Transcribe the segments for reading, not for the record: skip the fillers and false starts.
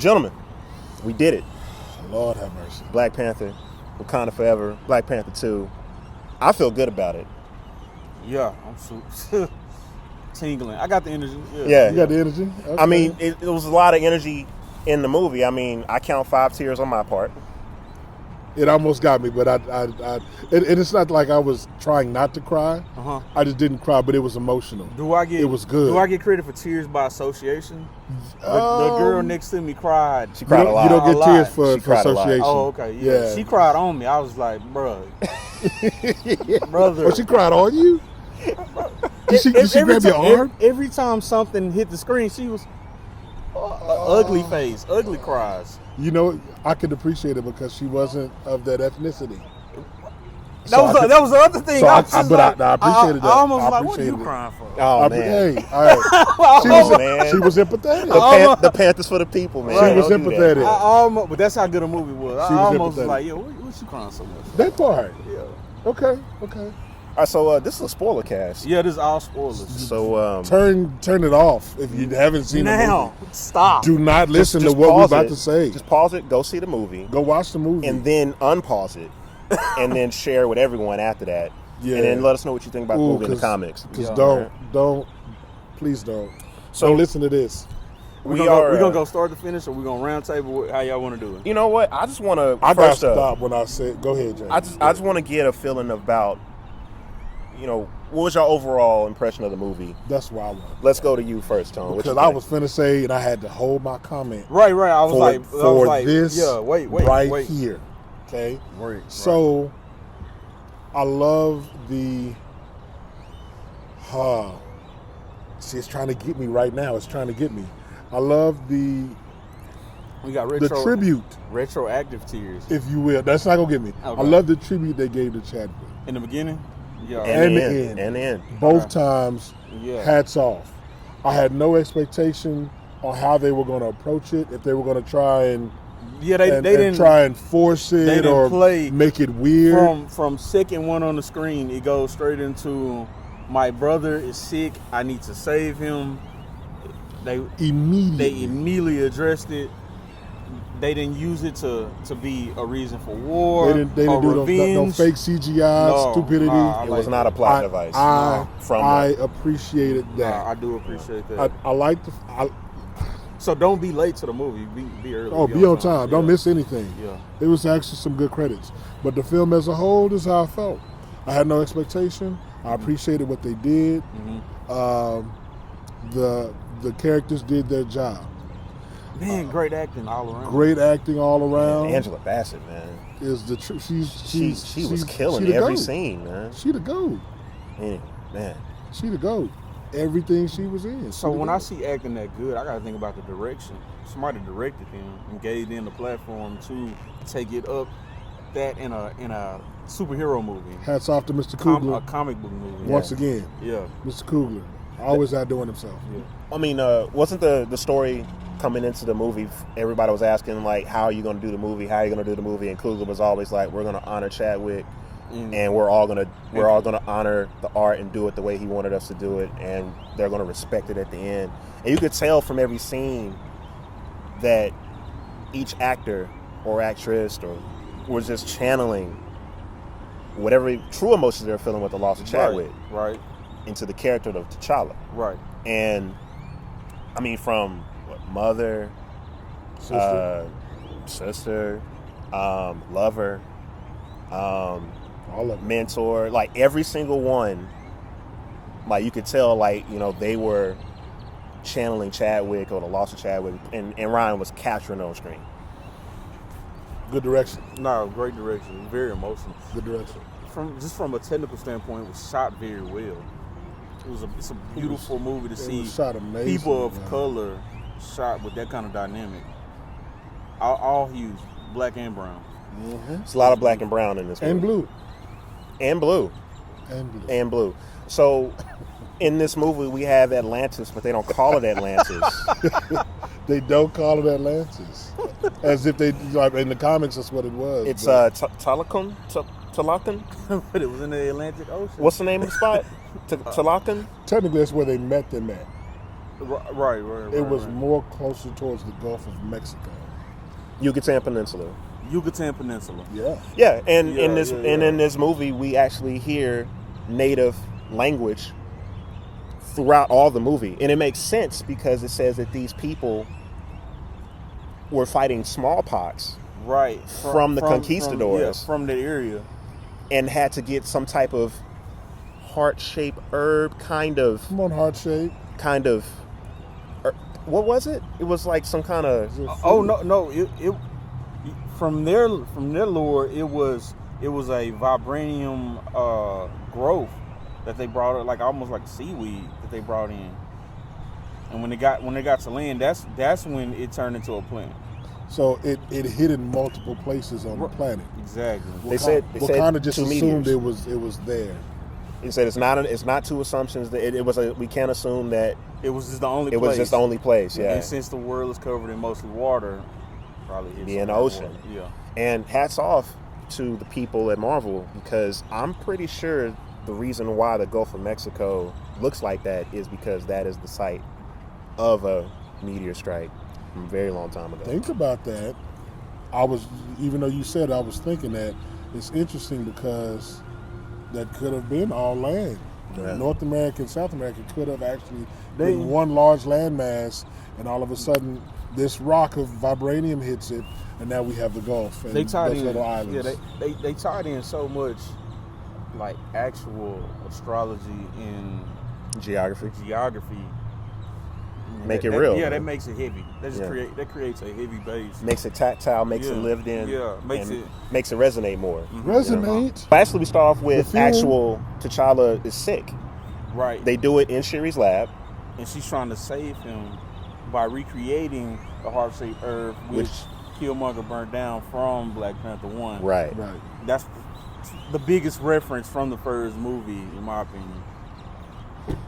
Gentlemen, we did it. Lord have mercy. Black Panther, Wakanda Forever, Black Panther 2. I feel good about it. Yeah, I'm super tingling. I got the energy. Yeah. You got the energy? Okay. I mean, it was a lot of energy in the movie. I mean, I count 5 tears on my part. It almost got me, but it's not like I was trying not to cry. I just didn't cry, but it was emotional. It was good. Do I get credit for tears by association? The girl next to me cried. She cried a lot. You don't get tears for association. Oh, okay. Yeah. She cried on me. I was like, bruh. Brother. Oh, she cried on you? Did she grab your arm? Every time something hit the screen, she was ugly face, ugly cries. You know, I could appreciate it because she wasn't of that ethnicity. That was the other thing. So I appreciated that. I almost like, what are you crying for? Oh, man. Hey, all right. She was empathetic. The Panthers for the people, man. She was empathetic. But that's how good a movie was. I almost was like, yo, what you crying so much? That part. Yeah. Okay. All right, so this is a spoiler cast. Yeah, this is all spoilers. So turn it off if you haven't seen the movie. Now, stop. Do not listen to what we're about to say. Just pause it, go see the movie. Go watch the movie. And then unpause it. And then share with everyone after that. Yeah. And then let us know what you think about the movie in the comics. Because please don't. So don't listen to this. We're gonna go start to finish, or we're gonna round table. How y'all want to do it? You know what? I just want to. I got to stop when I said. Go ahead, Jay. I just want to get a feeling about. What was your overall impression of the movie? That's why I want. Let's go to you first, Tone. Because I was finna say, and I had to hold my comment. Right. I was like, this. Yeah, wait. Right here. Okay. Right. So, I love the. See, it's trying to get me right now. It's trying to get me. I love the. We got the tribute, retroactive tears, if you will. That's not gonna get me. Okay. I love the tribute they gave to Chadwick in the beginning. Yeah, and the end. Both times, hats off. I had no expectation on how they were going to approach it. If they were going to try and they didn't try and force it or make it weird. From second one on the screen, it goes straight into my brother is sick. I need to save him. They immediately addressed it. They didn't use it to be a reason for war. They didn't do no fake CGI stupidity. It was not a plot device. I appreciated that. I do appreciate that. I like So don't be late to the movie. Be early. Oh, be on time. Don't miss anything. Yeah. It was actually some good credits. But the film as a whole, this is how I felt. I had no expectation. I appreciated what they did. The characters did their job. Man, great acting all around. Man, Angela Bassett, man, is the she was killing every scene, man. She the GOAT. Man, she the GOAT. Everything she was in. So when I see acting that good, I got to think about the direction. Somebody directed him and gave them the platform to take it up that in a superhero movie. Hats off to Mr. Coogler. A comic book movie. Once again. Yeah. Mr. Coogler. Always outdoing himself. Yeah. I mean, wasn't the story coming into the movie, everybody was asking, like, how are you going to do the movie? How are you going to do the movie? And Coogler was always like, we're going to honor Chadwick, and we're all going to honor the art and do it the way he wanted us to do it, and they're going to respect it at the end. And you could tell from every scene that each actor or actress was just channeling whatever true emotions they were feeling with the loss of Chadwick into the character of T'Challa. Right. And I mean, from mother, sister, lover, all of mentor, like every single one, like you could tell, like, they were channeling Chadwick or the loss of Chadwick, and Ryan was capturing on screen. Good direction. No, great direction. Very emotional. Good direction. From a technical standpoint, it was shot very well. It's a beautiful movie to see. Shot amazing, people of color shot with that kind of dynamic. All hues, black and brown. It's a lot of black and brown in this movie. And blue. So in this movie we have Atlantis, but they don't call it Atlantis. They don't call it Atlantis. As if they, like, in the comics, that's what it was. It's Talokan? But it was in the Atlantic Ocean. What's the name of the spot? Talokan? Technically, that's where they met them at. Right. It was more closer towards the Gulf of Mexico. Yucatan Peninsula. Yeah. And in this movie, we actually hear native language throughout all the movie, and it makes sense because it says that these people were fighting smallpox, right, from the conquistadors, from the area, and had to get some type of heart-shaped herb, kind of. Come on, heart-shaped. Kind of. What was it? It was like some kind of. No! It from their lore, it was a vibranium growth that they brought, like almost like seaweed that they brought in. And when they got to land, that's when it turned into a plant. So it hit in multiple places on the planet. Exactly. They said Wakanda just assumed meteors. it was there. He said it's not two assumptions. That it was we can't assume that it was just the only. It was just the only place. Yeah. And since the world is covered in mostly water, probably be in the ocean. Water. Yeah. And hats off to the people at Marvel, because I'm pretty sure the reason why the Gulf of Mexico looks like that is because that is the site of a meteor strike from a very long time ago. Think about that. Even though you said, I was thinking that it's interesting because that could have been all land. Yeah. North America and South America could have actually been one large landmass, and all of a sudden this rock of vibranium hits it, and now we have the Gulf and those little islands. Yeah, they tied in so much like actual astrology and geography. Make it real. Yeah, that makes it heavy. That creates a heavy base. Makes it tactile, makes it lived in. Yeah, makes it resonate more. Resonate. But actually, we start off with actual T'Challa is sick. Right. They do it in Shuri's lab. And she's trying to save him by recreating the heart-shaped herb, which Killmonger burned down from Black Panther 1. Right. That's the biggest reference from the first movie, in my opinion.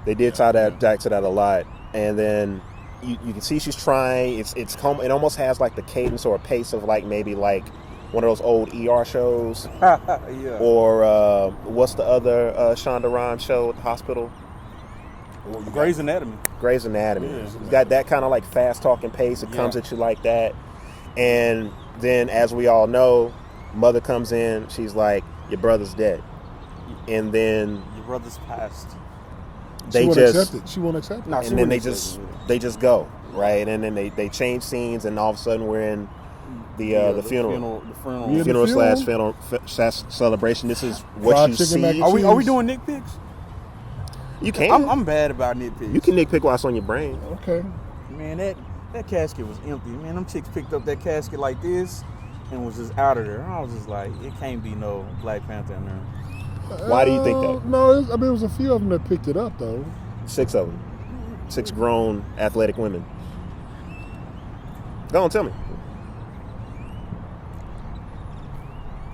They did tie that back to that a lot. And then you can see she's trying. It almost has like the cadence or a pace of like maybe like one of those old ER shows. Yeah. Or what's the other Shonda Rhimes show at the hospital? Grey's Anatomy. Grey's Anatomy. Yeah. It's got that kind of like fast talking pace. It comes at you like that. And then, as we all know, Mother comes in. She's like, "Your brother's dead," and then your brother's passed. She won't accept it. No, and then they just go, right? And then they change scenes, and all of a sudden we're in the funeral. Funeral / celebration. This is what you see. Are we doing nitpicks? You can. I'm bad about nitpicks. You can nitpick while it's on your brain. Okay. Man, that casket was empty. Man, them chicks picked up that casket like this and was just out of there. I was just like, it can't be no Black Panther in there. Why do you think that? No, it was a few of them that picked it up, though. 6 of them. 6 grown, athletic women. Go on, tell me.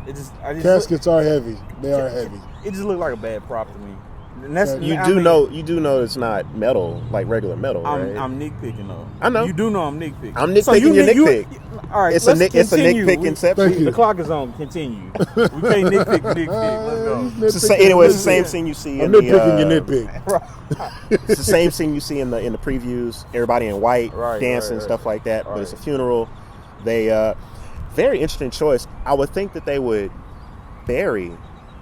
Caskets are heavy. They are heavy. It just looked like a bad prop to me. And you do know it's not metal, like regular metal, right? I'm nitpicking though. I know. You do know I'm nitpicking. I'm nitpicking your nitpick. All right, it's a nitpick inception. The clock is on. Continue. We can't nitpick. Let's go. Anyway, it's the same scene you see. I'm nitpicking your nitpick. It's the same scene you see in the previews. Everybody in white, dancing, stuff like that. But it's a funeral. They very interesting choice. I would think that they would bury.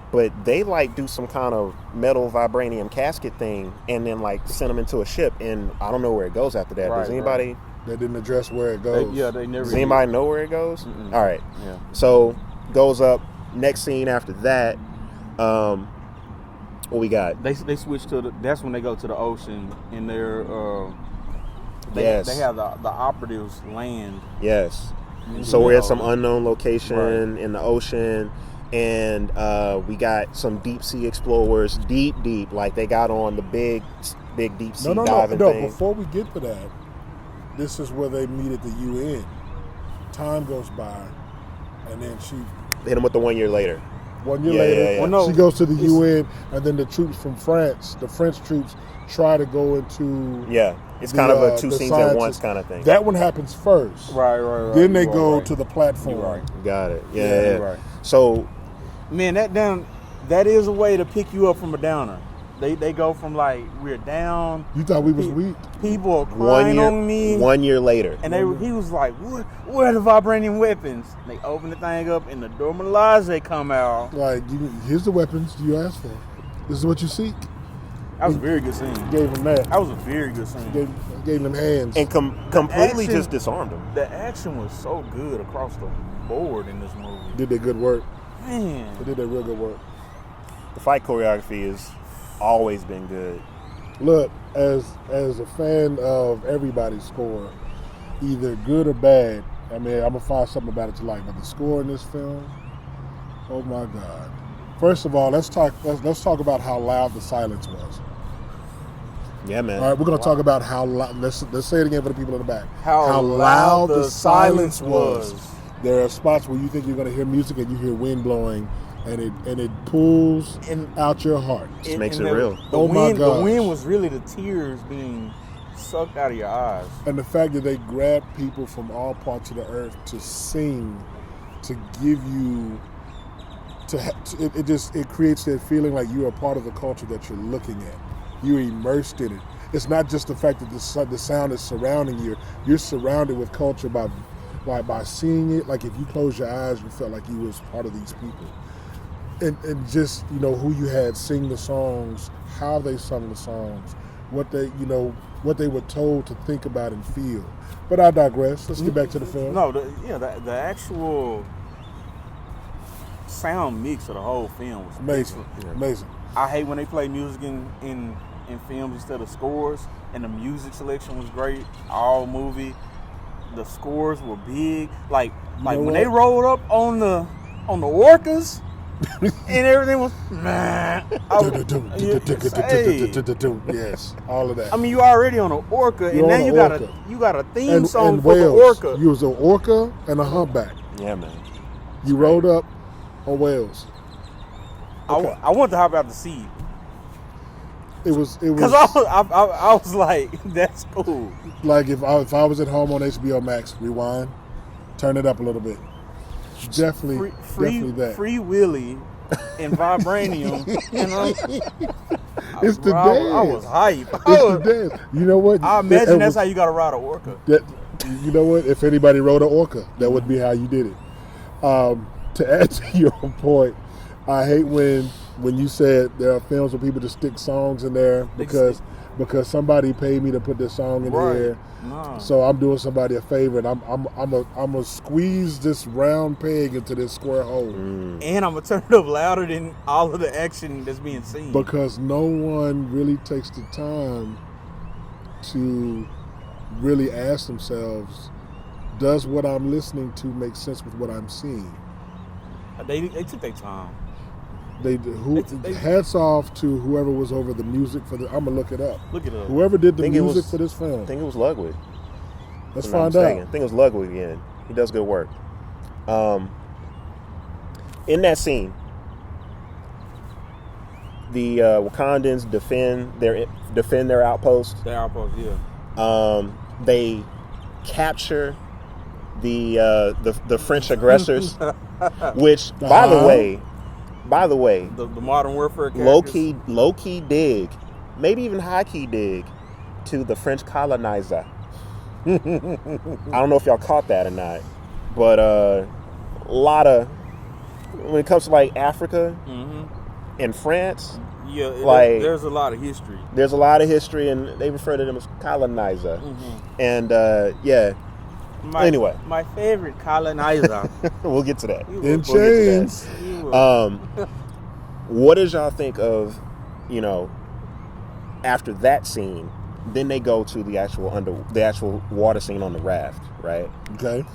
But they like do some kind of metal vibranium casket thing and then like send them into a ship, and I don't know where it goes after that. Does anybody? They didn't address where it goes. They never. Does anybody know where it goes? Mm-mm. All right. Yeah. So goes up. Next scene after that. What we got? They switch to that's when they go to the ocean and they're they have the operatives land. Yes. So we're at some unknown location in the ocean. And we got some deep sea explorers, deep, like they got on the big deep sea diving thing. No, before we get to that, this is where they meet at the UN. Time goes by, and then she hit them with the 1 year later. 1 year later, well, no, she goes to the UN, and then the troops from France, the French troops, try to go into it's kind of a two scenes at once kind of thing. That one happens first, right. Then they go to the platform. Right. Got it. Yeah. Right. So. Man, that is a way to pick you up from a downer. They go from like we're down. You thought we was weak? People are crying on me. 1 year later, And he was like, where are the vibranium weapons? And they open the thing up and the Dormelage come out. Like, here's the weapons you asked for. This is what you seek. That was a very good scene. Gave him that. That was a very good scene. Gave them hands. and completely just disarmed him. The action was so good across the board in this movie. Did their good work. Man. They did their real good work. The fight choreography has always been good. Look, as a fan of everybody's score, either good or bad, I mean, I'm gonna find something about it to like. But the score in this film, oh my God! First of all, let's talk about how loud the silence was. Yeah, man. All right, we're gonna talk about how loud. Let's say it again for the people in the back. How loud the silence was. There are spots where you think you're gonna hear music and you hear wind blowing, and it pulls out your heart. Just makes it real. My gosh. The wind was really the tears being sucked out of your eyes. And the fact that they grab people from all parts of the earth to sing, to give you, it creates that feeling like you're a part of the culture that you're looking at. You're immersed in it. It's not just the fact that the sound is surrounding you. You're surrounded with culture by seeing it. Like if you close your eyes, you felt like you was part of these people. And just, who you had sing the songs, how they sung the songs, what they were told to think about and feel. But I digress. Let's get back to the film. No, the actual sound mix of the whole film was Amazing. Amazing. I hate when they play music in films instead of scores, and the music selection was great. All movie, the scores were big. Like when they rolled up on the orcas. And everything was yes, all of that. I mean, you already on an orca, and now you got a theme song for the orca. You was an orca and a humpback. Yeah, man. You rolled up on whales. Okay. I wanted to hop out the seat. It was because I was like, that's cool. Like if I was at home on HBO Max, rewind, turn it up a little bit. Definitely that. Free Willy and Vibranium. It's the dance. I was hype. It's the dance. You know what? I imagine that's how you got to ride an orca. You know what? If anybody rode an orca, that would be how you did it. To add to your point, I hate when you said there are films where people just stick songs in there because somebody paid me to put this song in there. No. So I'm doing somebody a favor, and I'm gonna squeeze this round peg into this square hole. And I'm gonna turn it up louder than all of the action that's being seen. Because no one really takes the time to really ask themselves, does what I'm listening to make sense with what I'm seeing? They took their time. Hats off to whoever was over the music for the. I'm gonna look it up. Look it up. Whoever did the music for this film. I think it was Ludwig. Let's find out. I think it was Ludwig again. He does good work. In that scene, the Wakandans defend their outpost. Their outpost, yeah. They capture the French aggressors, which by the way, the Modern Warfare characters. low key dig, maybe even high key dig to the French colonizer. I don't know if y'all caught that or not, but a lot of when it comes to like Africa and France, there's a lot of history. There's a lot of history, and they refer to them as colonizer. And anyway, my favorite colonizer. We'll get to that. In chains. What did y'all think of, after that scene? Then they go to the actual water scene on the raft, right? Okay.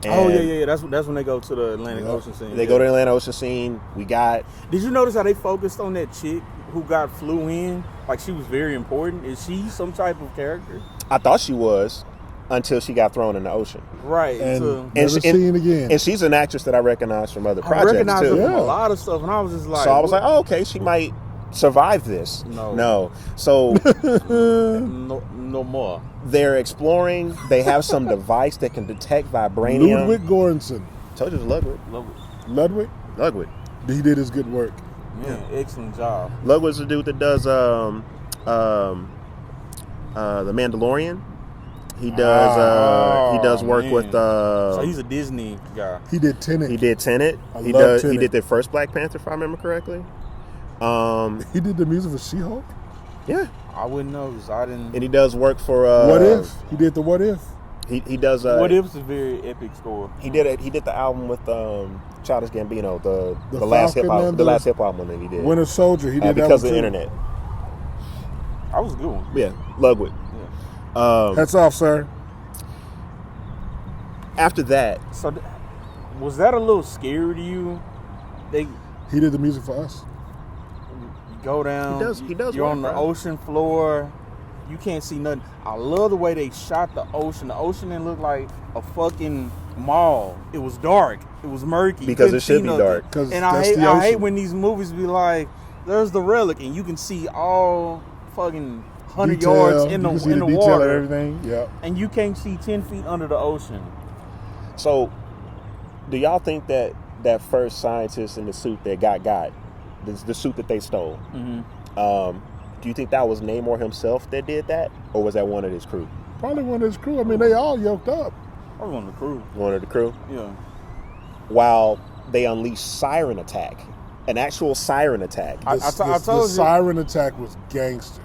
And yeah. That's when they go to the Atlantic Ocean scene. They go to the Atlantic Ocean scene. Did you notice how they focused on that chick who got flew in? Like she was very important. Is she some type of character? I thought she was until she got thrown in the ocean. Right. And never seen again. And she's an actress that I recognize from other projects too. I recognize her from a lot of stuff, and I was just like, so I was like, oh, okay, she might survive this. No. So no more. They're exploring. They have some device that can detect vibranium. Ludwig Göransson. Told you it was Ludwig. Ludwig? Ludwig. He did his good work. Man, excellent job. Ludwig's the dude that does The Mandalorian. He does work man. with. So he's a Disney guy. He did Tenet. He did Tenet. He Tenet. did the first Black Panther, if I remember correctly. He did the music for She-Hulk. Yeah, I wouldn't know because I didn't. and he does work for. What If? He did the What If. He does. What If's a very epic score. He did the album with Childish Gambino, the last Falcon hip hop, and the last hip hop one that he did. Winter Soldier. He did that because one of the too. internet. That was a good one. Yeah, Ludwig. Yeah. Hats off, sir. After that, So, was that a little scary to you? He did the music for us. You go down. He does You're work, on the right? ocean floor. You can't see nothing. I love the way they shot the ocean. The ocean didn't look like a fucking mall. It was dark. It was murky. Because You couldn't it should see be nothing. dark. 'Cause And that's I the hate ocean. when these movies be like, "There's the relic," and you can see all fucking 100 Detail, yards in you can see the detail water, and everything. Yeah. and you can't see 10 feet under the ocean. so do y'all think that first scientist in the suit that got the suit that they stole? Mm-hmm. Do you think that was Namor himself that did that, or was that one of his crew? Probably one of his crew. I mean, they all yoked up. I was on the crew. One of the crew. Yeah. While they unleashed siren attack, an actual siren attack. I The told you. siren attack was gangster.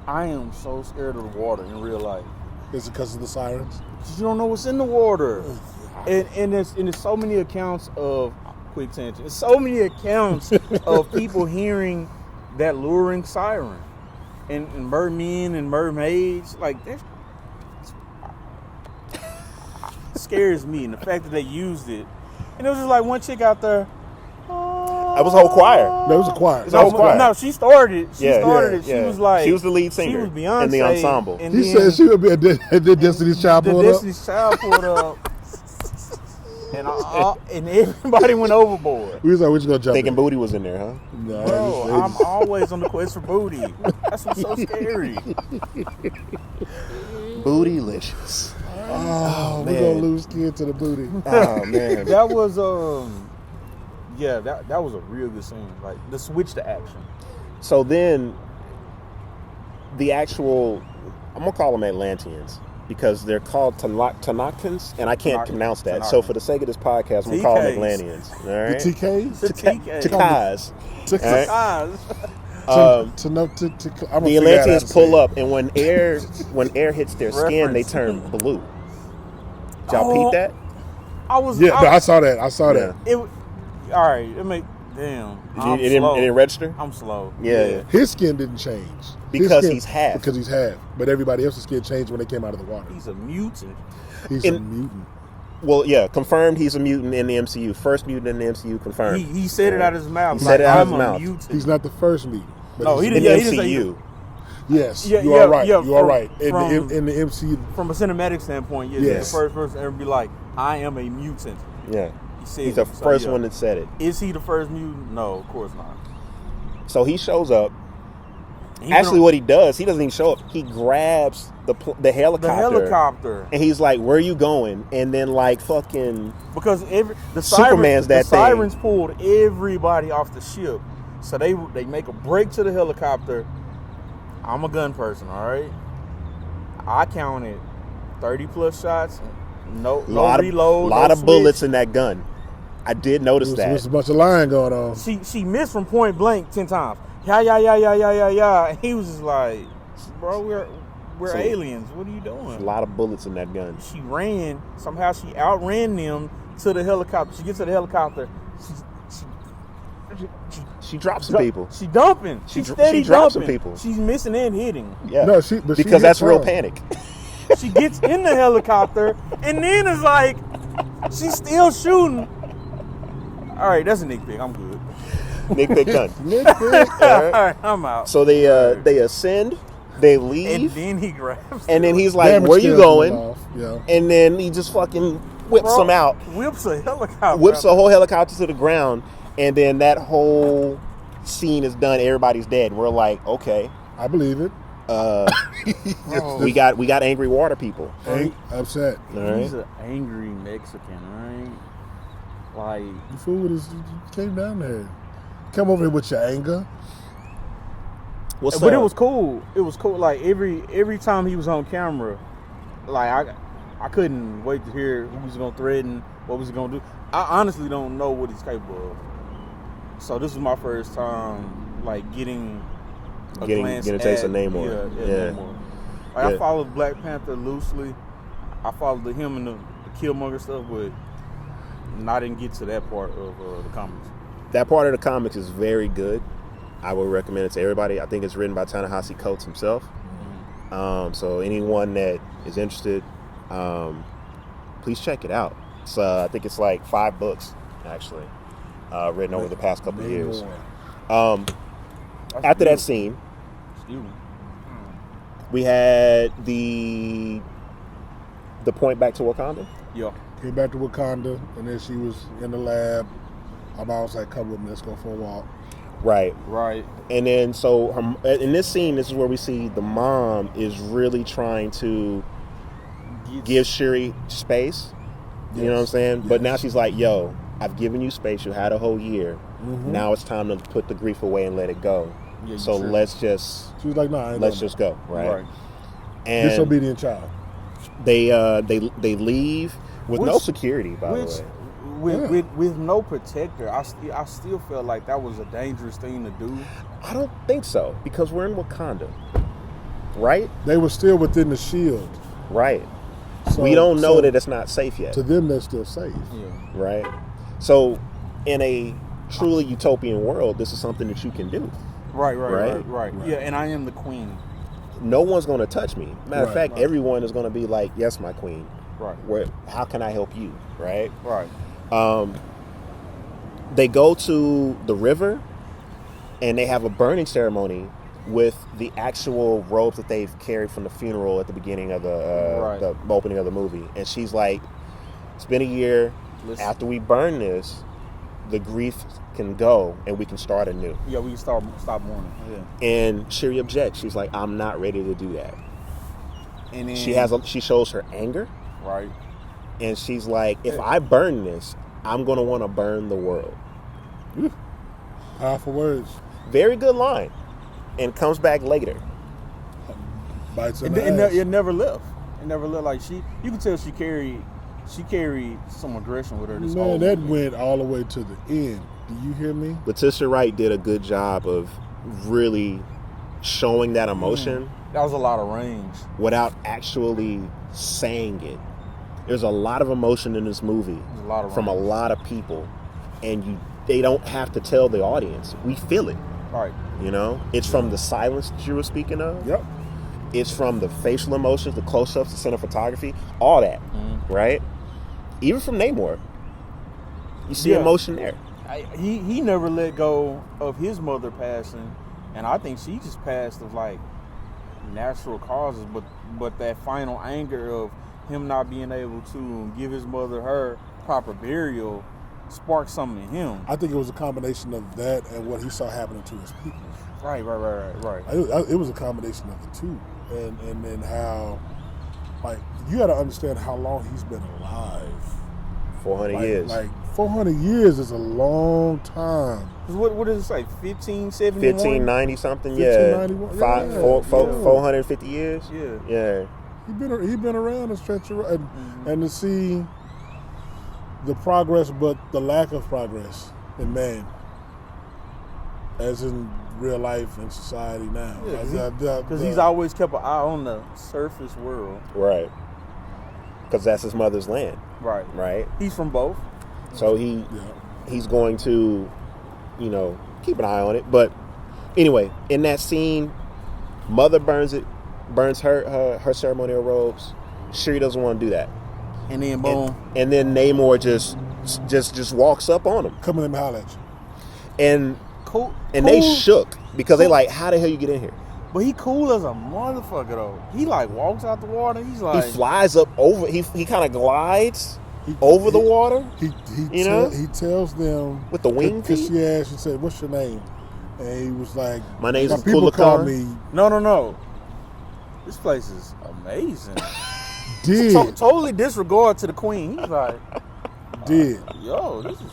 I am so scared of the water in real life. Is it because of the sirens? 'Cause you don't know what's in the water. And there's so many accounts of quick tangent. There's so many accounts of people hearing that luring siren, and mermen and mermaids. Like that scares me, and the fact that they used it, and it was just like one chick out there. That was a whole choir. That was a choir. It's a whole choir. No, she started it. She Yeah, started yeah, it. She yeah. was like, She was the lead singer She was Beyonce in the ensemble. And He then said she would be a Destiny's Child the pulled up. Destiny's Child pulled up, and everybody went overboard. We was like, we're just gonna jump Thinking in. booty was in there, huh? No, Bro, I'm always on the quest for booty. That's what's so scary. Bootylicious. Oh, we're man. gonna lose skin to the booty. Oh man. That was yeah, that was a real good scene. Like the switch to action. So then, the actual, I'm gonna call them Atlanteans because they're called Tanaktans, and I can't pronounce that. So for the sake of this podcast, I'm gonna call them TKs. Atlanteans. All The right. TKs? The TK. Takas. Guys, The Atlanteans pull up, and when air hits their skin, they Reference. turn blue. Did y'all peep that? I saw that. I saw that. It. All right. It make. Damn. I'm It slow. didn't register? I'm slow. Yeah. His skin didn't change. Because he's half. Because he's half. But everybody else's skin changed when they came out of the water. He's a mutant. He's a mutant. Well, yeah, confirmed he's a mutant in the MCU. First mutant in the MCU, confirmed. He said it out of his mouth. He said it out of I'm his a mouth. mutant. He's not the first mutant. But No, he's he in didn't. the Yeah, he didn't say MCU. Yes, Yeah, you yeah, are right. yeah, You are from- right. from- In the MCU, From a cinematic standpoint, yes, Yes. he's the first person to ever be like, "I am a mutant." Yeah. He said He's the it. So, first yeah. one that said it. Is he the first mutant? No, of course not. So he shows up. He Actually, don't- what he does, he doesn't even show up. He grabs the helicopter. the helicopter, And he's like, "Where are you going?" And then like fucking because Superman's that the thing. sirens pulled everybody off the ship, so they make a break to the helicopter. I'm a gun person, all right. I counted 30+ shots, no reload, lot no of switch. bullets in that gun. I did notice there was that. a bunch of lying going on. She missed from point blank 10 times. Yeah. And he was just like, "Bro, we're So- aliens. What are you A doing?" lot of bullets in that gun. She ran. Somehow she outran them to the helicopter. She gets to the helicopter. She dropped some people. She dumping. She She's steady dropped some dumping. people. She's missing and hitting. Yeah. No, she because hit that's real some. panic. She gets in the helicopter and then it's like she's still shooting. All right, that's a Nick pick. I'm good. Nick pick done. All right, I'm out. So they ascend, they leave, And then he grabs. and then he's like, Damage "Where you scales went going?" off. Yeah. And then he just fucking whips them out, Whips a helicopter. whips a whole helicopter to the ground, and then that whole scene is done. Everybody's dead. We're like, okay, I believe it. Bro, we got angry water people. Ain't upset. All right. He's an angry Mexican, right? Like, The fool was came down there. come over here with your anger. But it was cool. It was cool. Like every time he was on camera, like I couldn't wait to hear who was gonna threaten, what was he gonna do. I honestly don't know what he's capable of. So this was my first time like getting a taste of Namor. Yeah. Namor. Like, I followed Black Panther loosely. I followed him in the Killmonger stuff, but I didn't get to that part of the comics. That part of the comics is very good. I would recommend it to everybody. I think it's written by Ta-Nehisi Coates himself. Mm-hmm. So anyone that is interested, please check it out. I think it's like 5 books, actually, written over the past couple of years. After that scene, we had the point back to Wakanda. Yeah. Came back to Wakanda, and then she was in the lab. My mom was like, come with me, let's go for a walk. Right. And then, in this scene, this is where we see the mom is really trying to give Shuri space. You know what I'm saying? Yes. But now she's like, yo, I've given you space. You had a whole year. Mm-hmm. Now it's time to put the grief away and let it go. Yeah, so let's just... She was like, nah, let's just go. Right. And disobedient child. They leave with no security, by the way. With no protector. I still felt like that was a dangerous thing to do. I don't think so, because we're in Wakanda, right? They were still within the shield. Right. So, we don't know that it's not safe yet. To them, they're still safe. Yeah. Right. So in a truly utopian world, this is something that you can do. Right. Yeah, and I am the queen. No one's going to touch me. Matter of fact, everyone is going to be like, yes, my queen. Right. How can I help you? Right. Right. They go to the river and they have a burning ceremony with the actual robes that they've carried from the funeral at the beginning of the opening of the movie. And she's like, it's been a year. After we burn this, the grief can go and we can start anew. Yeah, we can stop mourning. Yeah. And Shuri objects. She's like, I'm not ready to do that. And then she shows her anger. Right. And she's like, if I burn this, I'm going to want to burn the world. Powerful words. Very good line. And comes back later. Bites in the ass. It never left. It never left. Like you can tell she carried some aggression with her. Man, that went all the way to the end. Do you hear me? Letitia Wright did a good job of really showing that emotion. That was a lot of range. Without actually saying it. There's a lot of emotion in this movie from a lot of people, and they don't have to tell the audience. We feel it. Right. You know? It's from the silence that you were speaking of. Yep. It's from the facial emotions, the close-ups, the cinematography, all that. Mm-hmm. Right? Even from Namor. You see emotion there. He never let go of his mother passing, and I think she just passed of like natural causes, but that final anger of him not being able to give his mother her proper burial sparked something in him. I think it was a combination of that and what he saw happening to his people. Right. It was a combination of the two, and then how, like, you got to understand how long he's been alive. 400 years. Like 400 years is a long time. What does it say? 1571? 1590 something. 1591. 450 years. Yeah. He been around a stretch of, and to see the progress, but the lack of progress in man, as in real life and society now. Because he's always kept an eye on the surface world. Right. Because that's his mother's land. Right. He's from both. So he's going to, keep an eye on it. But anyway, in that scene, mother burns her ceremonial robes. Shuri doesn't want to do that. And then boom. And then Namor just walks up on him. Come in and holler at you. And cool. They shook because they like, how the hell you get in here? But he cool as a motherfucker though. He like walks out the water. He's like, he flies up over. He kind of glides over the water. He tells them with the wing feet. She asked, she said, "What's your name?" And he was like, "My name's people call me." No. This place is amazing. Did totally disregard to the queen. He's like, did yo, this is.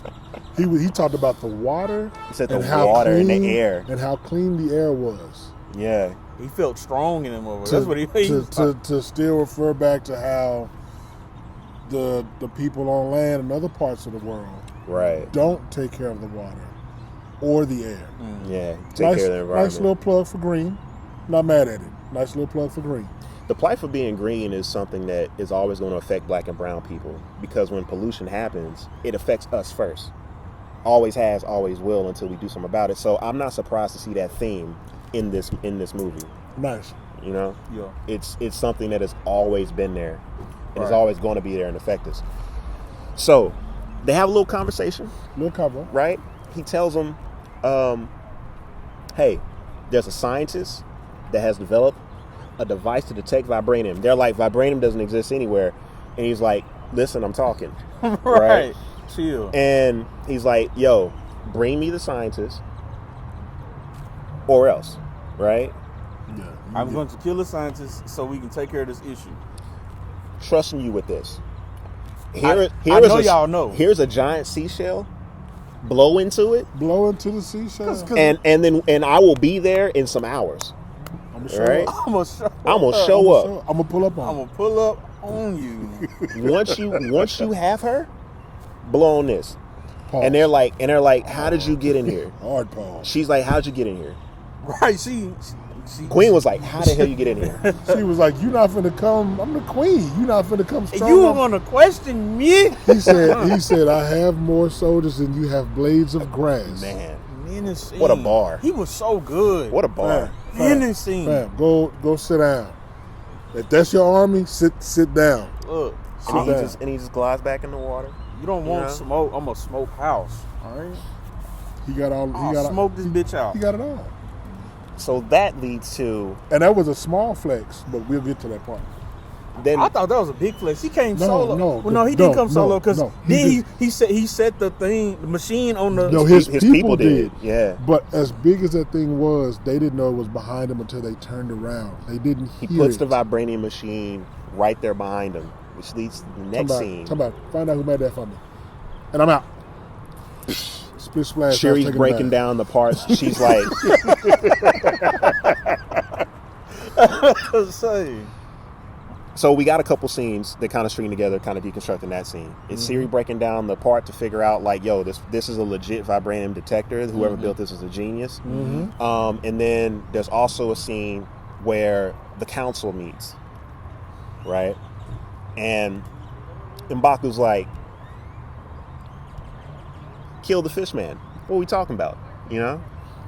He talked about the water. He said the and how water and clean, the air. and how clean the air was. Yeah. He felt strong in him over. That's what he to still refer back to how the people on land and other parts of the world Right. don't take care of the water or the air. Yeah. Take care of the environment. Nice little plug for green. Not mad at it. Nice little plug for green. The plight for being green is something that is always going to affect black and brown people, because when pollution happens, it affects us first. Always has, always will, until we do something about it. So I'm not surprised to see that theme in this movie. Nice. You know? Yeah. It's something that has always been there. And Right. is always going to be there and affect us. So they have a little conversation, Little cover. right? He tells them, hey, there's a scientist that has developed a device to detect vibranium. They're like, vibranium doesn't exist anywhere. And he's like, listen, I'm talking. Right. Chill. And he's like, yo, bring me the scientist or else, right? Yeah. I'm going to kill the scientist so we can take care of this issue. Trusting you with this. I know y'all know. Here's a giant seashell. Blow into it. Blow into the seashell. And I will be there in some hours. I'm gonna show Right? up. I'm gonna show up. I'm gonna pull up on. I'm gonna pull up on you. Once you have her, blow on this. Pause. And they're like, how did you get in here? Hard pause. She's like, how'd you get in here? Right? She Queen was like, how the hell you get in here? She was like, "You not finna come. I'm the queen. You not finna come strong." You were gonna question me? He said, "I have more soldiers than you have blades of grass." Man, Menacing. what a bar. He was so good. What a bar. Menacing. Fam, go sit down. If that's your army, sit down. Look, And he just glides back in the water. you don't want Yeah. smoke. I'm a smoke house. All right. He got all. He I'll got smoke this bitch out. He got it all. So that leads to And that was a small flex, but we'll get to that part. then I thought that was a big flex. He came No, solo. no, Well, no, he didn't no, come solo no, because no, then he set the machine on the. No, his people did. Yeah. But as big as that thing was, they didn't know it was behind him until they turned around. They didn't He hear puts it. the vibranium machine right there behind him, which leads to the next scene. Find out who made that for me. And I'm out. Split splash. Sherry's breaking down the parts. She's like, so we got a couple scenes that kind of string together, kind of deconstructing that scene. It's Siri breaking down the part to figure out, like, yo, this is a legit vibranium detector. Whoever built this is a genius. And then there's also a scene where the council meets, right? And M'Baku's like, kill the fish man. What are we talking about? You know?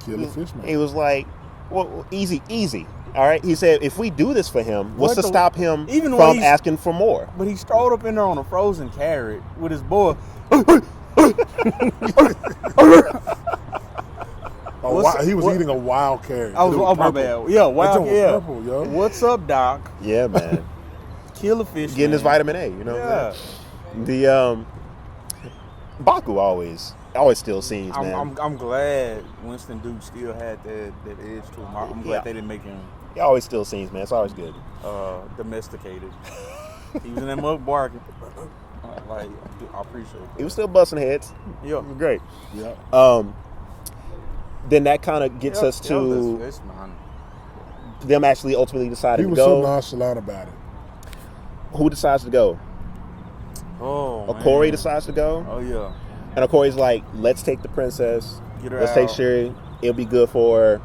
Kill the fish man. He was like, well, easy. All right. He said, if we do this for him, what's to stop him from asking for more? But he strolled up in there on a frozen carrot with his boy. He was eating a wild carrot. My bad. Yeah, wild. Yeah. Purple, yo. What's up, Doc? Yeah, man. Kill a fish. Getting his vitamin A, you know what I'm saying? The Baku always steals scenes, man. I'm glad Winston Duke still had that edge to him. I'm glad they didn't make him He always steals scenes, man. It's always good. domesticated. He was in that mug barking. Like, I appreciate that. He was still busting heads. Yeah. Great. Yeah. Then that kind of gets us to that's mine. them actually ultimately deciding He to was go. so nonchalant about it. Who decides to go? Oh, Okori man. decides to go. Oh, yeah. And Okori's like, let's take the princess. Get her Let's out. take Sherry. It'll be good for her.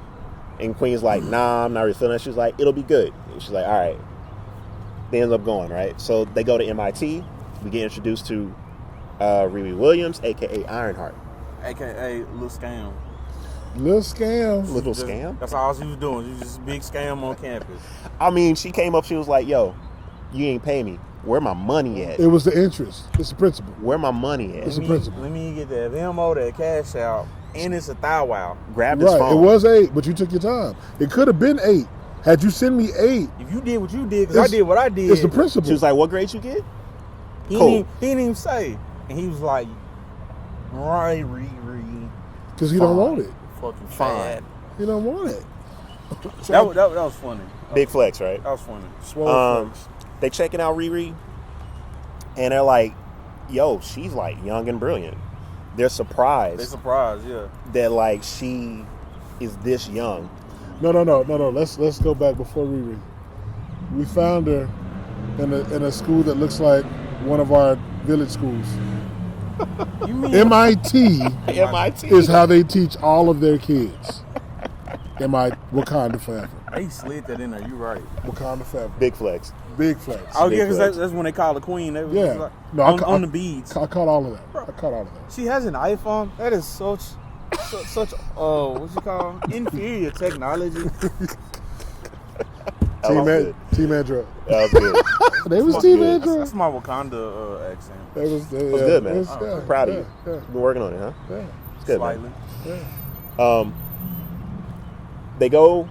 And Queen's like, nah, I'm not really feeling it. She's like, it'll be good. And she's like, all right. They end up going, right? So they go to MIT. We get introduced to Riri Williams, a.k.a. Ironheart. AKA Lil Scam. Little scam. Little scam? That's all she was doing. She was just a big scam on campus. I mean, she came up, she was like, yo, you ain't pay me. Where my money at? It was the interest. It's the principle. Where my money at? It's a principle. Let me get that Venmo, that cash out, and it's a thou wow. Grab his Right. phone. It was 8, but you took your time. It could have been 8. Had you sent me 8, If you did what you did, because I did what I did. it's the principle. She was like, what grade you get? He Cool. didn't even say. And he was like, right, Riri. Because he don't want it. Fucking Fine. fat. He don't want it. That was funny. Big flex, right? That was funny. Swole flex. They checking out Riri, and they're like, yo, she's like young and brilliant. they're surprised. They're surprised, yeah. That like she is this young. No. Let's go back before Riri. We found her in a school that looks like one of our village schools. You mean MIT MIT is how they teach all of their kids. Wakanda forever. they slid that in there? You right. Wakanda forever. big flex. Big flex. Oh Big yeah, because flex. that's when they call the queen. They was Yeah. like, No, on the beads. I caught all of that. I caught all of that. She has an iPhone. That is such what's it called? Inferior technology. Team Andrew. That was good. They was That's Team good. Andrew. That's my Wakanda accent. That was good, man. Yeah, Proud of yeah, you. Yeah, Been working on it, huh? yeah, It's good, Slightly. man. yeah. They go.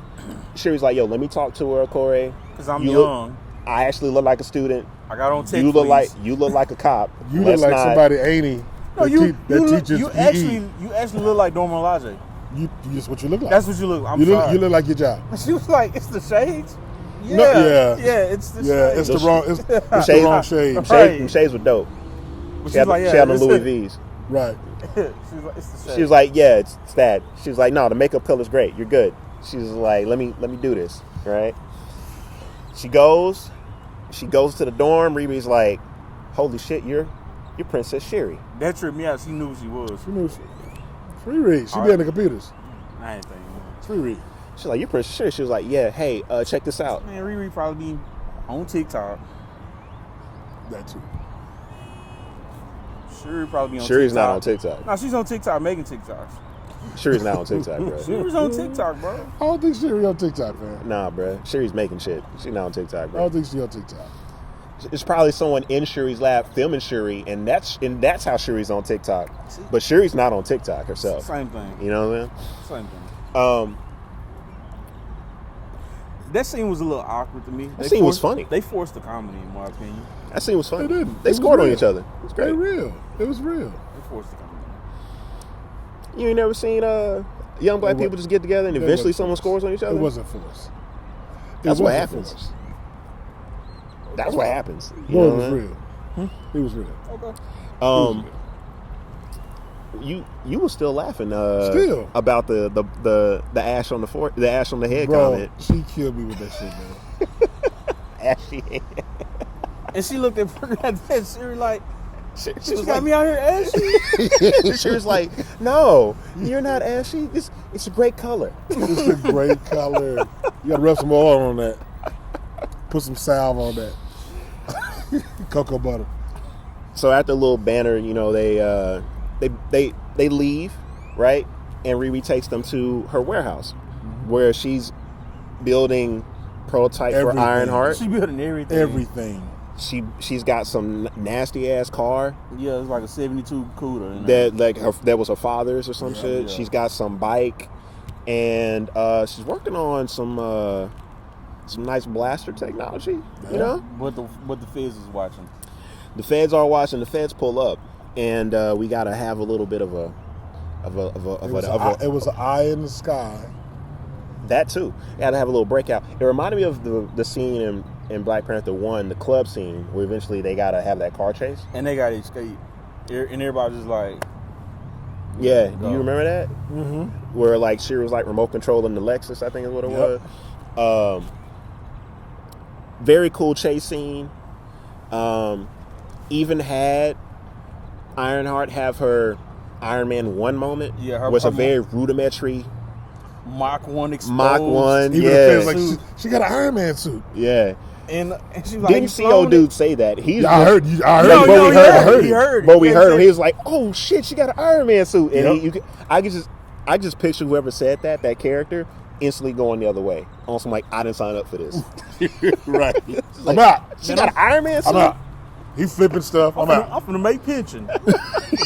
Sherry's like, yo, let me talk to her, Corey. Because I'm You young. I actually look like a student. I got on tech. You look please. like a cop. You look Let's like not- somebody ain't No, that teaches you PE. actually look like Dorma Laje. You just what you look like. That's what you look. I'm you sorry. look like your job. She was like, "It's the shades." Yeah, No, yeah. it's the Yeah, shades. it's the wrong. It's the Shades- wrong shade. Right. Them shades were dope. But She had, she had the it's Louis the- V's. Right. She's like, it's the shades. She was like, yeah, it's that. She was like, no, the makeup color's great. You're good. She was like, let me do this, right? She goes to the dorm. Riri's like, holy shit, you're Princess Sherry. That tripped me out. She knew who she was. She knew. Free read. She All be in right. the computers. I ain't thinking. Free read. She's like, you're Princess Sherry. She was like, yeah, hey, check this out. Man, Riri probably be on TikTok. That too. Sherry probably be on Sherry's TikTok. not on TikTok. No, she's on TikTok making TikToks. Sherry's not on TikTok, bro. Sherry's on TikTok, bro. I don't think Sherry on TikTok, man. Nah, bro. Sherry's making shit. She's not on TikTok, I bro. don't think she on TikTok. It's probably someone in Sherry's lab filming Sherry, and that's how Sherry's on TikTok. But Sherry's not on TikTok herself. Same thing. You know what I mean? Same thing. That scene was a little awkward to me. That scene was funny. They forced the comedy, in my opinion. That scene was funny. They didn't. They It was scored on real. each other. It was They great. real. It was real. They forced the comedy. You ain't never seen young black It wa- people just get together and it eventually wasn't someone forced. scores on each other? It wasn't forced. That's It what wasn't happens. forced. That's what happens. You No, know it what was I mean? real. It was real. Okay. You were still laughing Still. about the ash on the ash on the head Bro, comment. she killed me with that shit, man. Ashy head. And she looked at that Sherry like, She she was got like, me out here ashy. she was like, no, you're not ashy. It's a great color. It's a great color. You gotta rub some oil on that. Put some salve on that. Cocoa butter. So after a little banner, you know, they leave, right? And Riri takes them to her warehouse, where she's building prototype Everything. for Ironheart. She building everything. Everything. She's got some nasty ass car Yeah, it's like a 72 Cuda. in there. that was her father's or some Yeah, shit. yeah. She's got some bike, and she's working on some nice blaster technology. You know, But the feds is watching. the feds are watching. The feds pull up, and we gotta have a little bit of a It was an eye in the sky. that too. Gotta have a little breakout. It reminded me of the scene in Black Panther 1, the club scene, where eventually they gotta have that car chase. And they got to escape. And everybody's just like, Yeah, Go. do you remember that? Mm-hmm. Where like she was like remote controlling the Lexus, I think is what it Yep. was. Very cool chase scene. Even had Ironheart have her Iron Man 1 moment. Yeah, her- was a her very rudimentary Mach 1 exposed. Mach 1. Even Yeah. the feds like she got an Iron Man suit. Yeah. And she was like, Didn't see old dude say that. He's Yeah, I heard you. I heard. No, it. no, we he heard heard it. He heard it. But we He heard him. said- He was like, "Oh shit, she got an Iron Man suit." And Yep. I just picture whoever said that character instantly going the other way. On some like, I didn't sign up for this. Right. Like, I'm out. She got an Iron Man suit. I'm out. He flipping stuff. I'm out. I'm finna make pension.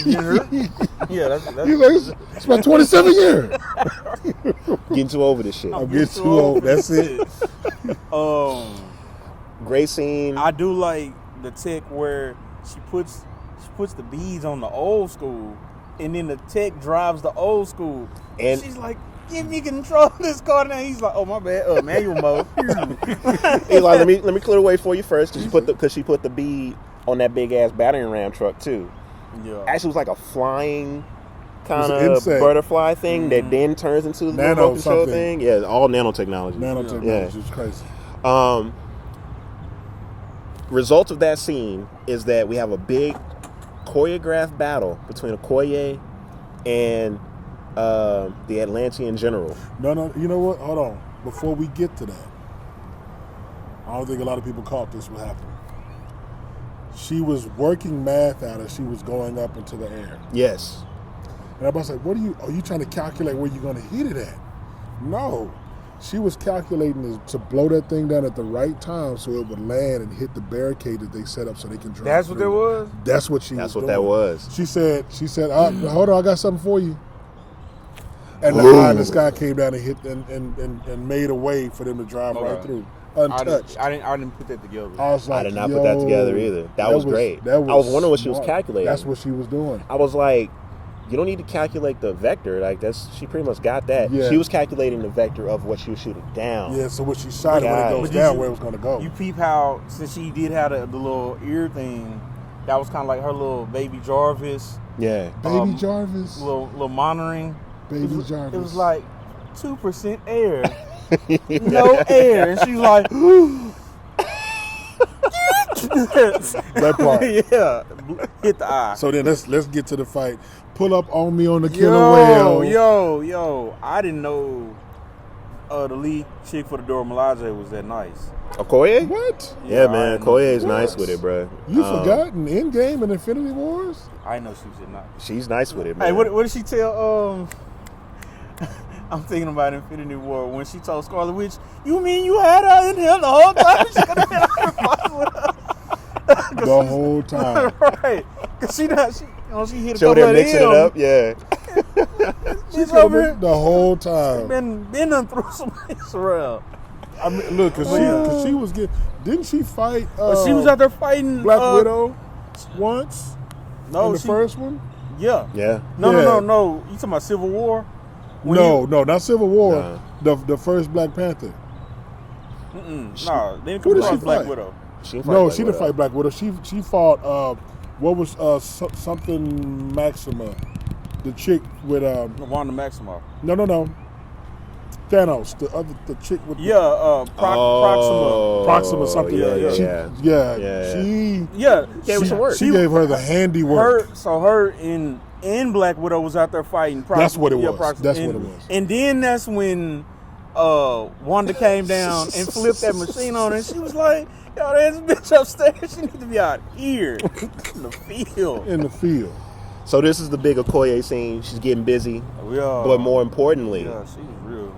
You heard? Yeah, that's He's like, it's about 27 years. Getting too over this shit. I'm getting too old. That's it. Great scene. I do like the tech where she puts the beads on the old school, and then the tech drives the old school, And- she's like, "Give me control of this car now." He's like, "Oh my bad, manual mode." He's like, let me clear the way for you first, because she put the bead on that big ass battering ram truck too. actually was like a flying kind It was of an insect. butterfly thing that then turns into the remote control something. thing. Yeah, all nanotechnology. Nanotechnology is crazy. Result of that scene is that we have a big choreographed battle between Okoye and the Atlantean general. No, you know what? Hold on. Before we get to that, I don't think a lot of people caught this what happened. She was working math out as she was going up into the air. Yes. And everybody's like, are you trying to calculate where you're going to hit it at? No. She was calculating to blow that thing down at the right time so it would land and hit the barricade that they set up so they can drive. That's what that was? That's what she was doing. That's what that was. She said, hold on, I got something for you. And the eye in the sky came down and hit and made a way for them to drive right through. Untouched. I didn't put that together. I was like, I did not put that together either. That was great. I was wondering what she was calculating. That's what she was doing. I was like, you don't need to calculate the vector. Like she pretty much got that. Yeah. She was calculating the vector of what she was shooting down. Yeah, so when she shot it, when it goes down, where it was going to go. You peep how, since she did have the little ear thing, that was kind of like her little baby Jarvis. Yeah. Baby Jarvis. Little monitoring. Baby Jarvis. It was like 2% air. No air. And she's like, that part. Yeah. Hit the eye. So then let's get to the fight. Pull up on me on the killer whale. Yo. I didn't know the lead chick for the Dora Milaje was that nice. Okoye? What? Yeah, man. Okoye is nice with it, bro. You forgot in Endgame and Infinity Wars? I know she was that nice. She's nice with it, man. Hey, what did she tell I'm thinking about Infinity War when she told Scarlet Witch, "You mean you had her in here the whole time?" She could have been the whole time, right? Because she hit a couple of them. Mixing it up, yeah. She's over here the whole time. Been done through some mess around. I mean, look, because she was getting. Didn't she fight? She was out there fighting Black Widow once. No, in the first one. Yeah. No. You talking about Civil War? No, not Civil War. Nah. The first Black Panther. No, they didn't come across Black Widow. She didn't fight Black Widow. She fought what was something Maxima, the chick with Wanda Maximoff. No. Thanos, the chick with Proxima something. She gave her the handiwork. Her in Black Widow was out there fighting Proxima. That's what it was. What it was. And then that's when Wanda came down and flipped that machine on her, and she was like, "Yo, there's a bitch upstairs. She needs to be out here in the field." In the field. So this is the big Okoye scene. She's getting busy, but more importantly, she's real.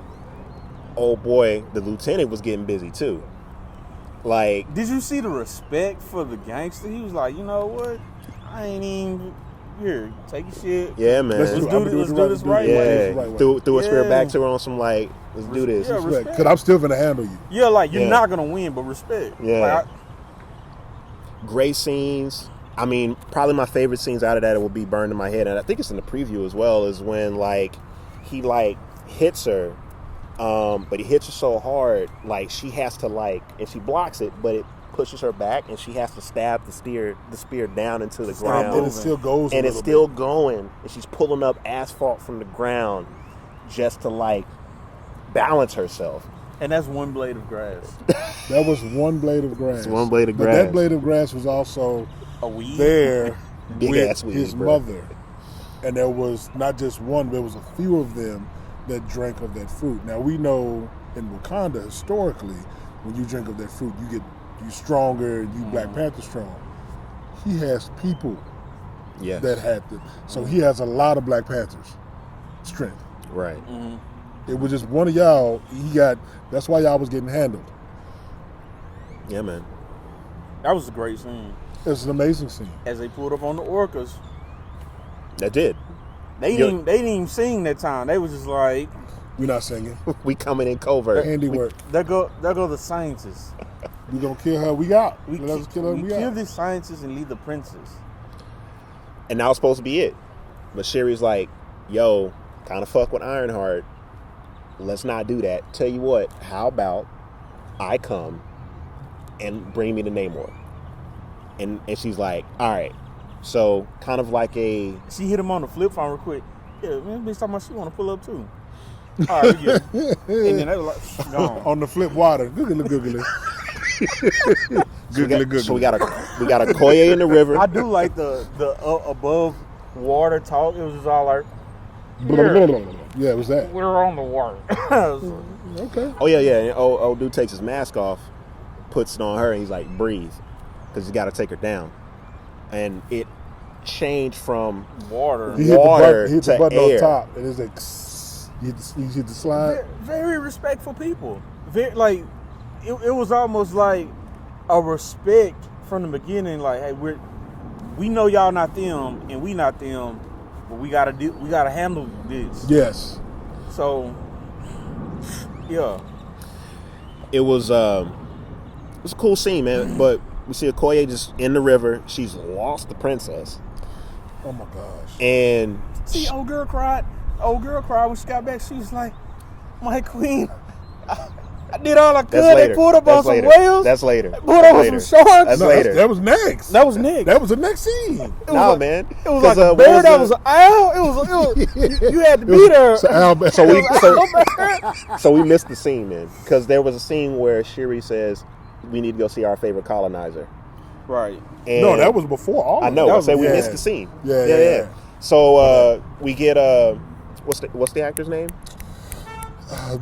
Oh boy, the lieutenant was getting busy too. Like, did you see the respect for the gangster? He was like, you know what? I ain't even here. Take your shit. Yeah, man. Let's do this right way. Yeah. Threw a spirit back to her on some like, let's do this. Yeah, because I'm still gonna handle you. Yeah, like you're not gonna win, but respect. Yeah. Great scenes. I mean, probably my favorite scenes out of that will be burned in my head, and I think it's in the preview as well. Is when he hits her. But he hits her so hard, like she has to and she blocks it, but it pushes her back, and she has to stab the spear down into the ground. And it still goes. And it's still going, and she's pulling up asphalt from the ground just to balance herself. And that's one blade of grass. That was one blade of grass. It's one blade of grass. But that blade of grass was also a weed there big with ass weed, his mother, and there was not just one, there was a few of them that drank of that fruit. Now we know in Wakanda historically, when you drink of that fruit, you stronger, you Black Panther strong. He has people that had them. So he has a lot of Black Panthers strength. Right. Mm-hmm. It was just one of y'all, that's why y'all was getting handled. Yeah, man. That was a great scene. It's an amazing scene. As they pulled up on the orcas. That did. They didn't even sing that time. They was just like, "We're not singing. We coming in covert. Handiwork. There go the scientists. We gonna kill her. We got. We kill the scientists and leave the princess. And that was supposed to be it. But Sherry's like, "Yo, kind of fuck with Ironheart. Let's not do that. Tell you what. How about I come and bring me to Namor?" And she's like, "All right." So kind of like a. She hit him on the flip phone real quick. Yeah, man, bitch talking about she want to pull up too. All right, we get it. And then they were like, gone. On the flip water. Googly. Googly. So we got a Koye in the river. I do like the above water talk. It was just all like, Yeah, it was that. we're on the water. Okay. Oh yeah. And old dude takes his mask off, puts it on her, and he's like, breathe, because he's got to take her down. And it changed from Water. He hit the to button air. on top, and it's like, you hit the slide. Very respectful people. Very, like, it was almost like a respect from the beginning. Like, hey, we know y'all not them, and we not them, but we gotta handle this. Yes. So, yeah. It was a cool scene, man. But we see Okoye just in the river. She's lost the princess, Oh my gosh. and See, old girl cried. Old girl cried when she got back. She was like, "My queen, I did all I could. that's later. They pulled up That's on some later. whales. That's later. Pulled That's up on later. some sharks. That's No, later. that was next. That was Nick. That was the next scene. It No, was man. It was like a what bear that the- was an owl. It was you had to be there. So we missed the scene, man, because there was a scene where Shiri says we need to go see our favorite colonizer. Right. And No, that was before all. I of know. that I was- said we yeah. missed the scene. Yeah. So we get what's the actor's name?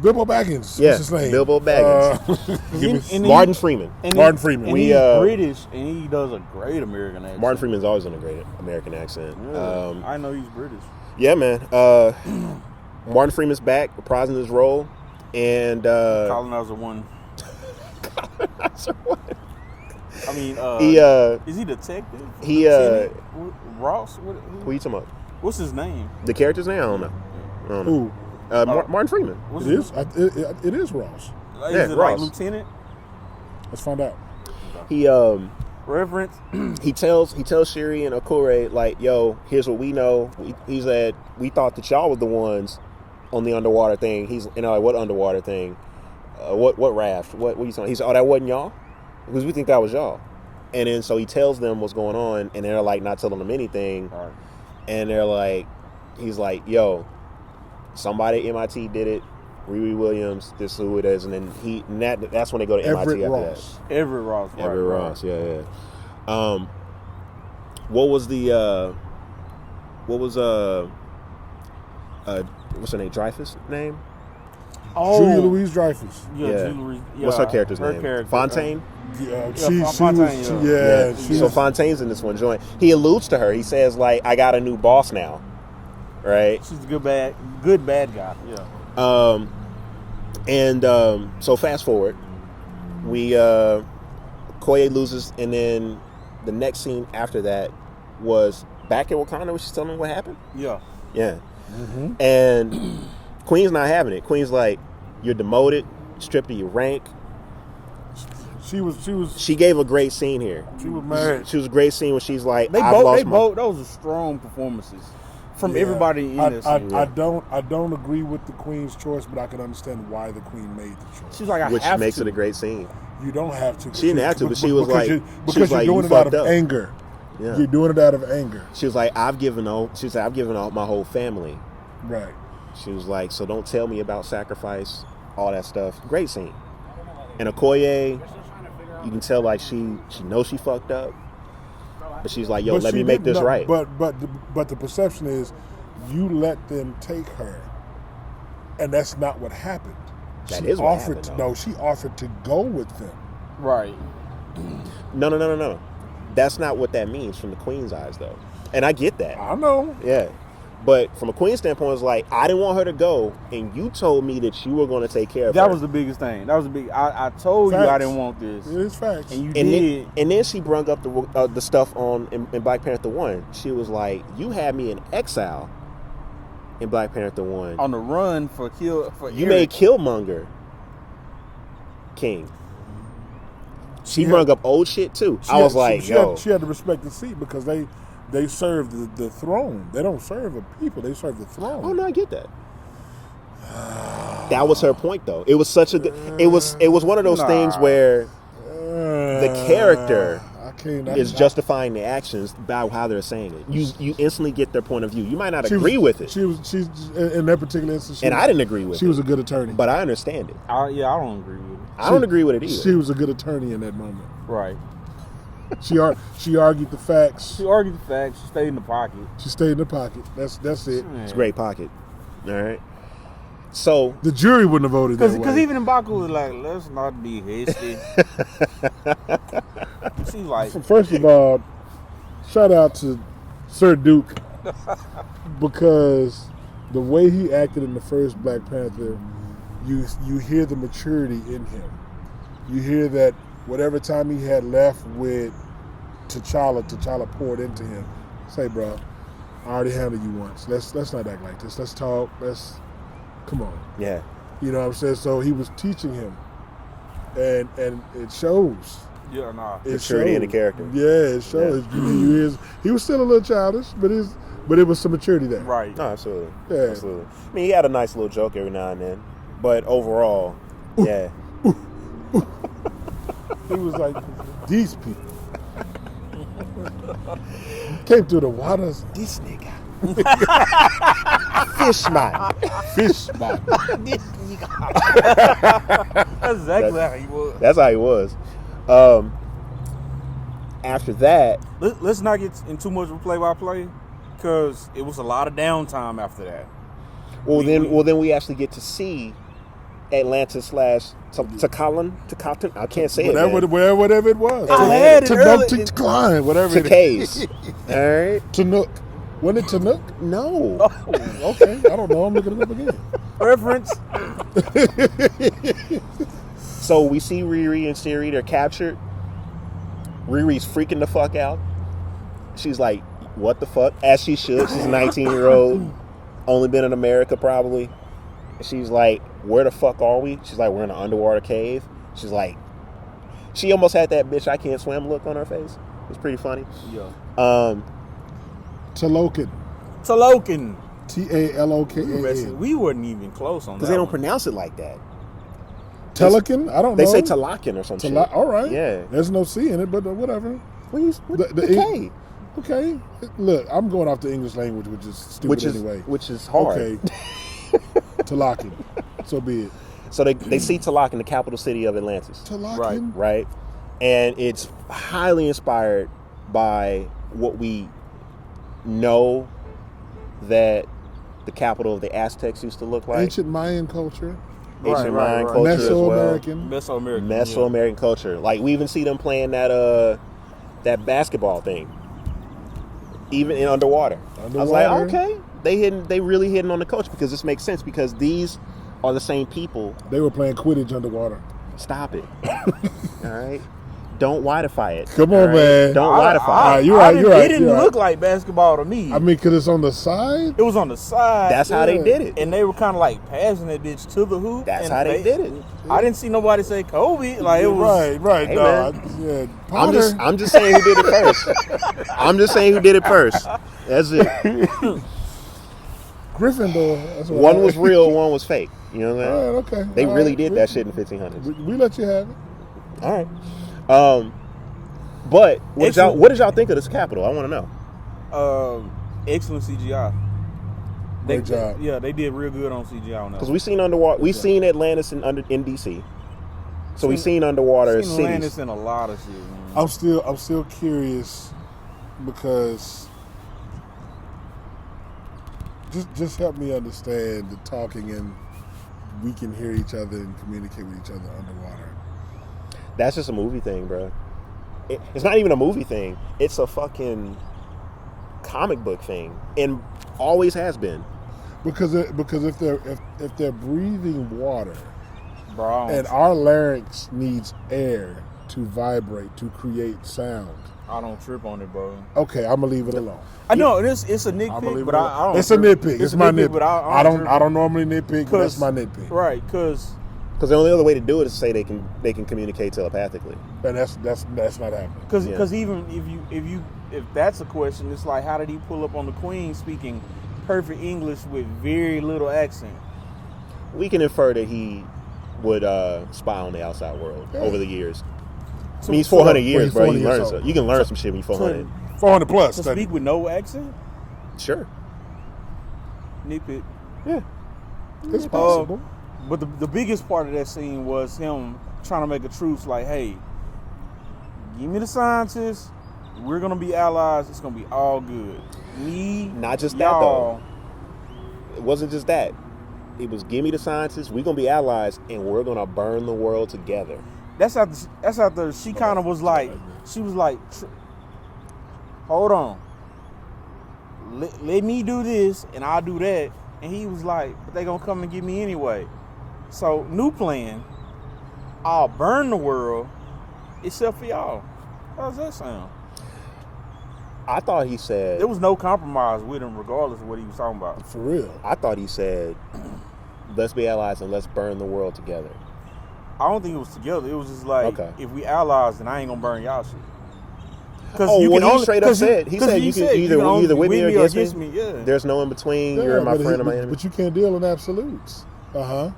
Bilbo Baggins. Yeah, What's his name? Bilbo Baggins. And he- Martin Freeman. Martin Freeman. And We, he's uh, British, and he does a great American accent. Martin Freeman's always on a great American accent. Yeah, I know he's British. Yeah, man. Martin Freeman's back, reprising his role, and Colonizer one. I mean, he is he detective? he, Lieutenant? Ross. who you talking about? What's his name? The character's name? I don't know. Who? Martin Freeman. What's It his is. It is Ross. Is Yeah, it like Ross. Lieutenant? Let's find out. He Reverend? he tells Shiri and Okure, like, yo, here's what we know. He said we thought that y'all were the ones on the underwater thing. He's like, what underwater thing? What raft? What you talking? He said, oh, that wasn't y'all, because we think that was y'all. And then so he tells them what's going on, and they're like not telling him anything. Right. And they're like, he's like, yo, somebody at MIT did it. Riri Williams, this is who it is. And then that's when they go to Everett MIT after Ross. Everett Ross. that. Everett Ross, yeah. What was what's her name? Dreyfus name? Oh, Julia Louise Dreyfus. Yeah, Yeah. Julie Louise- yeah, What's her character's name? Character, Fontaine? Fontaine, Yeah. So Fontaine's in this one joint. He alludes to her. He says, like, I got a new boss now. Right? She's a good bad guy. Yeah. So fast forward, we Koye loses, and then the next scene after that was back in Wakanda, where she's telling me what happened. Yeah. Yeah, and Queen's not having it. Queen's like, you're demoted, stripped of your rank. She gave a great scene here. She was mad. She was a great scene when she's like, They both. Those are strong performances from everybody in this. I don't agree with the Queen's choice, but I can understand why the Queen made the choice. She's like, I which have makes to. it a great scene. You don't have to. She didn't have to, but she was like, because you're doing it out of anger. Yeah. You're doing it out of anger. She was like, I've given out my whole family. Right. She was like, so don't tell me about sacrifice, all that stuff. Great scene. And Okoye, you can tell like she knows she fucked up, but she's like, yo, But let she me make didn't this know- right. But the perception is, you let them take her, and that's not what happened. That She is what offered happened, to, though. no, she offered to go with them. Right. No. That's not what that means from the Queen's eyes, though. And I get that. I know. Yeah. But from a Queen's standpoint, it's like, I didn't want her to go, and you told me that you were going to take care of her. That was the biggest thing. That was the big. I told you I Facts. didn't want this, It is facts. and you And did. then she brung up the stuff in Black Panther 1. She was like, you had me in exile in Black Panther 1. On the run for You Eric. made Killmonger king. She brung up old shit too. I was like, she yo. she had to respect the seat because they serve the throne. They don't serve a people. They serve the throne. Oh no, I get that. That was her point, though. It was such a good. It was one of those things where the character I can't. is justifying the actions by how they're saying it. You instantly get their point of view. You might not agree with it. She's in that particular instance. I didn't agree with it. She was a good attorney. But I understand it. I don't agree with it. I don't agree with it either. She was a good attorney in that moment. Right. She argued the facts. She argued the facts. She stayed in the pocket. She stayed in the pocket. That's it. It's a great pocket. All right. So the jury wouldn't have voted that way. Because even M'Baku was like, let's not be hasty. She's like, first of all, shout out to Sir Duke because the way he acted in the first Black Panther, you hear the maturity in him. You hear that whatever time he had left with T'Challa poured into him. Say, bro, I already handled you once. Let's not act like this. Let's talk. Come on. Yeah. You know what I'm saying? So he was teaching him, and it shows. Yeah, nah. Maturity in the character. Yeah, it shows. Yeah. He was still a little childish, but it was some maturity there. Right. No, absolutely. Yeah. Absolutely. I mean, he had a nice little joke every now and then, but overall, yeah. He was like, these people came through the waters. This nigga. Fish man. That's exactly how he was. That's how he was. After that, Let's not get in too much of play-by-play, because it was a lot of downtime after that. then we actually get to see Atlantis / Takalan. I can't say it. Whatever it was. I had it early. Whatever it is. All right. Tanook. Wasn't it Tanook? No. Oh, okay. I don't know. I'm looking it up again. Reference. So we see Riri and Siri. They're captured. Riri's freaking the fuck out. She's like, what the fuck? As she should. She's a 19-year-old. Only been in America probably. She's like, where the fuck are we? She's like, we're in an underwater cave. She's like, she almost had that bitch I can't swim look on her face. It was pretty funny. Yeah. Talokan. Talokan. Taloka. We wasn't even close on that. Because they don't pronounce it like that. Telekin? I don't know. They say Talakin or some shit. All right. Yeah. There's no C in it, but whatever. The K. Okay. Look, I'm going off the English language, which is stupid anyway. Which is hard. Okay. Talakin. So be it. So they see Talakin, the capital city of Atlantis. Talakin? Right. And it's highly inspired by what we know that the capital of the Aztecs used to look like. Ancient Mayan culture. Ancient Mayan culture as well. Mesoamerican culture. Like we even see them playing that basketball thing. Even in underwater. I was like, okay. They really hitting on the culture, because this makes sense, because these are the same people. They were playing Quidditch underwater. Stop it. All right. Don't whiteify it. Come on, man. Don't whiteify it. You're right. It didn't look like basketball to me. I mean, because it's on the side? It was on the side. That's how they did it. And they were kind of like passing that bitch to the hoop. That's how they did it. I didn't see nobody say Kobe. Like it was right. Hey, Yeah, I'm just saying who did it first. I'm just saying who did it first. That's it. Gryffindor. That's what One was real, one was fake. You know what I'm saying? All right, okay. They really did that shit in the 1500s. We let you have it. All right. But what did y'all think of this capital? I want to know. Excellent CGI. Great job. Yeah, they did real good on CGI on that. Because we seen underwater. We seen Atlantis in DC. So we seen underwater cities. Atlantis in a lot of shit. Man. I'm still curious, because just help me understand the talking, and we can hear each other and communicate with each other underwater. That's just a movie thing, bro. It's not even a movie thing. It's a fucking comic book thing, and always has been. Because if they're breathing water, Bro, and our larynx needs air to vibrate, to create sound. I don't trip on it, bro. Okay, I'm gonna leave it alone. I know it's a nitpick, but I don't. It's a nitpick. It's my nitpick. But I don't normally nitpick, but that's my nitpick. Right, because the only other way to do it is to say they can communicate telepathically, and that's not happening. Because even if that's a question, it's like, how did he pull up on the Queen speaking perfect English with very little accent? We can infer that he would spy on the outside world over the years. I mean, he's 400 he's years, bro. 400 years old. You can learn some shit when you're 400. 400 plus. To speak with no accent? Sure. Nitpick. Yeah. It's possible. But the biggest part of that scene was him trying to make a truce like, hey, give me the scientists. We're going to be allies. It's going to be all good. Not just y'all. that, though. It wasn't just that. It was, give me the scientists. We're going to be allies, and we're going to burn the world together. That's after she kind of was like, hold on. Let me do this, and I'll do that. And he was like, but they going to come and get me anyway. So, new plan. I'll burn the world, except for y'all. How does that sound? I thought he said... There was no compromise with him regardless of what he was talking about. For real. I thought he said, let's be allies and let's burn the world together. I don't think it was together. It was just like, if we allies, then I ain't going to burn y'all shit. He straight up said, he said you can either with me or against me. Yeah. There's no in between. You're my friend or my enemy. But you can't deal in absolutes. You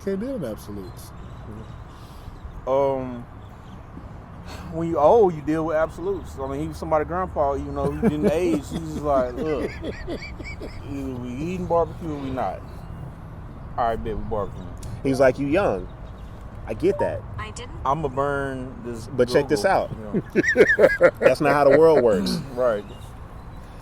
can't deal in absolutes. When you old, you deal with absolutes. I mean, he was somebody's grandpa, even though he didn't age. He was like, look, either we eating barbecue or we not. All right, bet we barbecue. He was like, you young. I get that. I didn't. I'm going to burn this. But check this out. That's not how the world works. Right.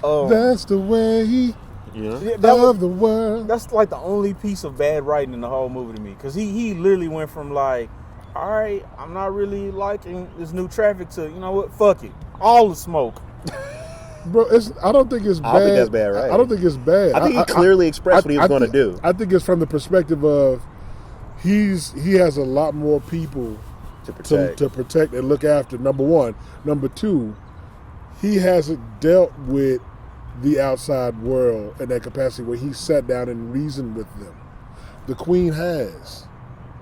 That's the way of the world. That's like the only piece of bad writing in the whole movie to me. Because he literally went from like, all right, I'm not really liking this new traffic to, you know what, fuck it. All the smoke. Bro, I don't think it's bad. I don't think that's bad, right? I don't think it's bad. I think he clearly expressed what he was going to do. I think it's from the perspective of he has a lot more people to protect and look after, number one. Number two, he hasn't dealt with the outside world in that capacity where he sat down and reasoned with them. The queen has.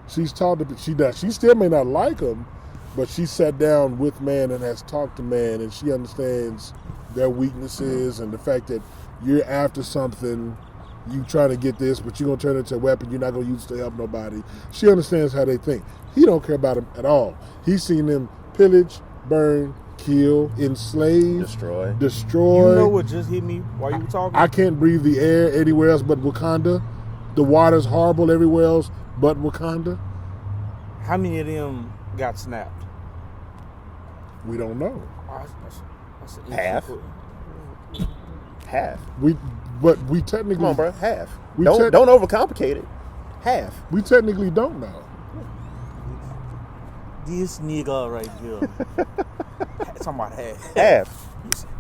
She's talked to, she still may not like him, but she sat down with man and has talked to man, and she understands their weaknesses and the fact that you're after something, you trying to get this, but you're going to turn it into a weapon you're not going to use to help nobody. She understands how they think. He don't care about them at all. He's seen them pillage, burn, kill, enslave, destroy. You know what just hit me while you were talking? I can't breathe the air anywhere else but Wakanda. The water's horrible everywhere else but Wakanda. How many of them got snapped? We don't know. Half. But we technically. Come on, bro. Half. Don't overcomplicate it. Half. We technically don't know. This nigga right here. Talking about half. Half.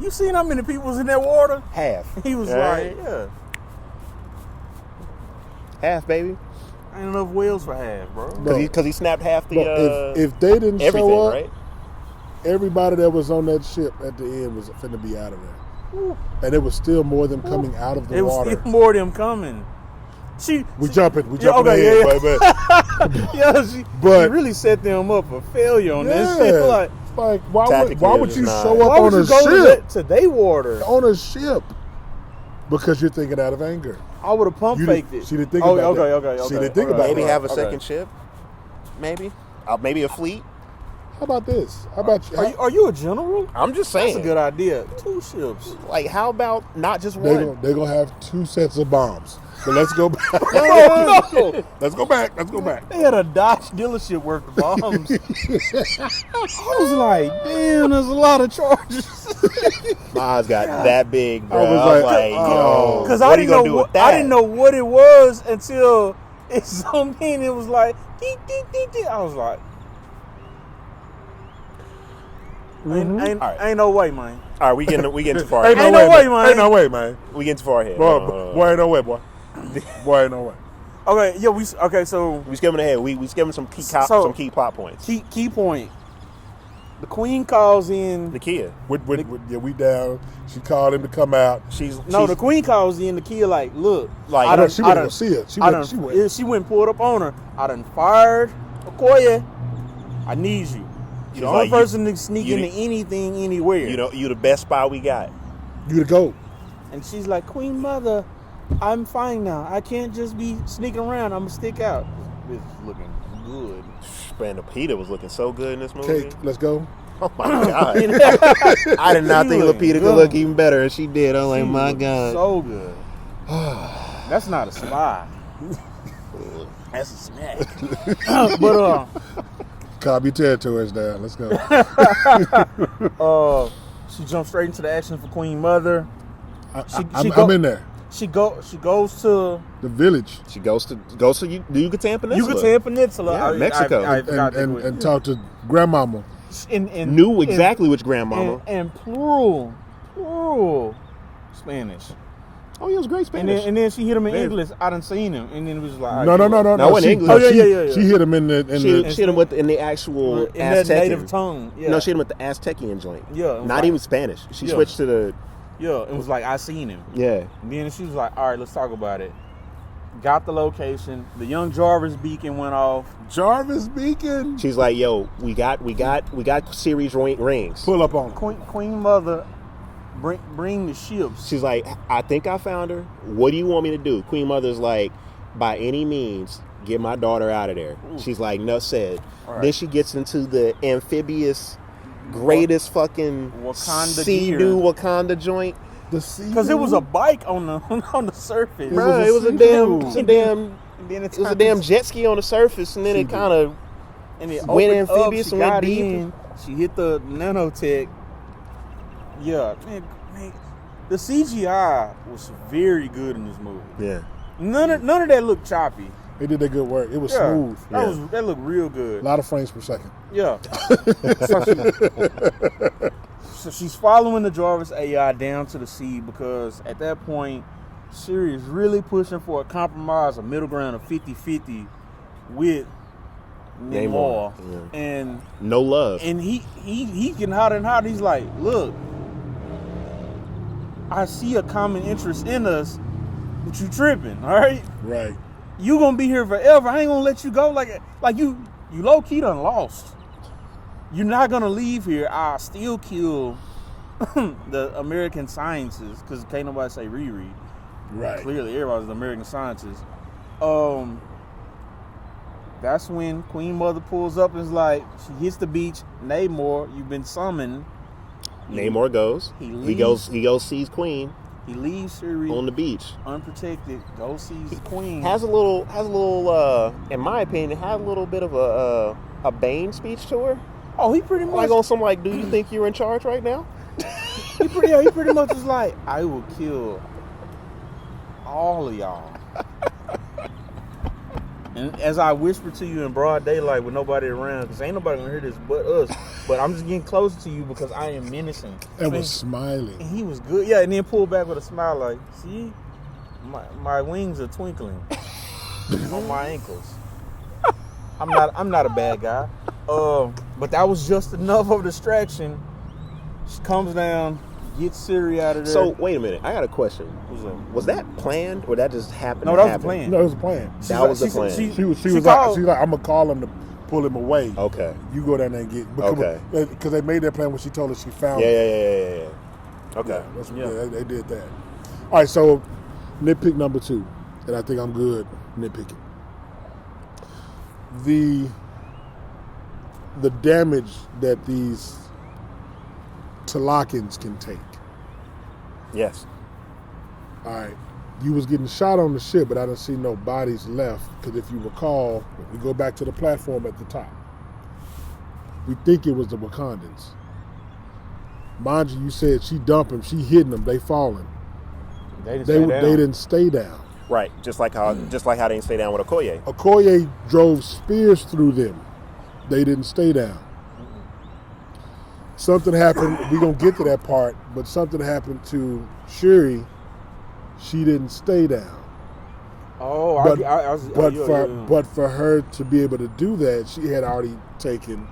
You seen how many people was in that water? Half. He was like, yeah. Half, baby. Ain't enough whales for half, bro. Because he snapped half the. If they didn't show up, right? Everybody that was on that ship at the end was finna be out of there. Ooh. And there was still more of them coming out of the water. There was still more of them coming. We jumping ahead, baby. She really set them up for failure on this shit. Like why would you show up on a ship to their water on a ship? Because you're thinking out of anger. I would have pump faked it. She didn't think about that. Okay. She didn't think about maybe have a second ship. Maybe a fleet. How about this? How about you? Are you a general? I'm just saying. That's a good idea. 2 ships. Like, how about not just one? They're going to have 2 sets of bombs. But let's go back. No. Let's go back. They had a Dodge dealership worth of bombs. I was like, damn, there's a lot of charges. My eyes got that big, bro. I was like, yo, because I didn't know what it was until it zoomed in. It was like, ding, ding, ding, ding. I was like, ain't no way, man. All right, we getting too far. Ain't no way, man. We getting too far ahead. Boy, ain't no way, boy. Boy, ain't no way. Okay, yeah, so we skimming ahead. We skimming some key plot points. Key point. The queen calls in Nakia. We down. She called him to come out. The queen calls in Nakia like, look, like she went to see her. She went and pulled up on her. I done fired Okoye. I need you. You're the only person to sneak into anything, anywhere. You the best spy we got. You the GOAT. And she's like, Queen Mother, I'm fine now. I can't just be sneaking around. I'm going to stick out. This bitch is looking good. Man, Lupita was looking so good in this movie. Cake, let's go. Oh my God. I did not think Lupita could look even better, and she did. I'm like, my God. So good. That's not a spy. That's a snack. But Copy territories down. Let's go. she jumped straight into the action for Queen Mother. I'm in there. She goes to the village. She goes to the Yucatan Peninsula. Yucatan Peninsula, yeah, Mexico, and talk to grandmama. Knew exactly which grandmama. And plural Spanish. Oh, he was great Spanish. And then she hit him in English. I done seen him, and then it was like, no. In English. Oh yeah. She hit him in the. She hit him in the actual in Aztecian. that native tongue. Yeah. No, she hit him with the Aztecian joint. Yeah. Not even Spanish. She switched to the. Yeah, it was like, I seen him. Yeah. And then she was like, all right, let's talk about it. Got the location. The young Jarvis beacon went off. Jarvis beacon. She's like, yo, we got series rings. Pull up on Queen Mother. Bring the ships. She's like, I think I found her. What do you want me to do? Queen Mother's like, by any means, get my daughter out of there. Ooh. She's like, no said. Right. Then she gets into the amphibious, greatest fucking Wakanda Sea-Doo Wakanda joint. Because it was a bike on the surface. Bro, it was a damn jet ski on the surface, and then it kind of went amphibious and went deep. She hit the nanotech. Yeah, man, the CGI was very good in this movie. Yeah, none of that looked choppy. They did their good work. It was smooth. That looked real good. A lot of frames per second. Yeah. So she's following the Jarvis AI down to the sea because at that point, Shuri is really pushing for a compromise, a middle ground of 50-50 with Namor. Yeah. And no love. And he getting hotter and hotter. He's like, look, I see a common interest in us, but you tripping, all right? Right. You gonna be here forever. I ain't gonna let you go. Like you low key done lost. You're not gonna leave here. I'll still kill the American scientists because can't nobody say Riri. Right. Clearly, everybody's an American scientist. That's when Queen Mother pulls up and is like, she hits the beach. Namor, you've been summoned. Namor goes. He goes. Sees Queen. He leaves Shuri on the beach, unprotected. Goes sees Queen. Has a little. In my opinion, had a little bit of a Bane speech to her. Oh, he pretty much like on some like, do you think you're in charge right now? he pretty much is like, I will kill all of y'all. And as I whisper to you in broad daylight with nobody around, because ain't nobody gonna hear this but us, but I'm just getting closer to you because I am menacing. And was smiling. And he was good. Yeah, and then pulled back with a smile like, see, my wings are twinkling on my ankles. I'm not a bad guy. But that was just enough of a distraction. She comes down, gets Siri out of there. So wait a minute, I got a question. Was that planned or that just happened? No, that was a plan. No, it was a plan. That was the plan. She was like, I'm gonna call him to pull him away. Okay. You go down there and get. Okay. Because they made that plan when she told us she found. Yeah. Okay. Yeah, they did that. All right, so nitpick number 2, and I think I'm good nitpicking. The damage that these Talakans can take. Yes. All right. You was getting shot on the ship, but I didn't see no bodies left. Because if you recall, if we go back to the platform at the top, we think it was the Wakandans. Mind you, you said she dumped him, she hitting them, they falling. They didn't stay down. Right. Just like how they didn't stay down with Okoye. Okoye drove spears through them. They didn't stay down. Something happened. We're going to get to that part, but something happened to Shuri. She didn't stay down. Oh, but for her to be able to do that, she had already taken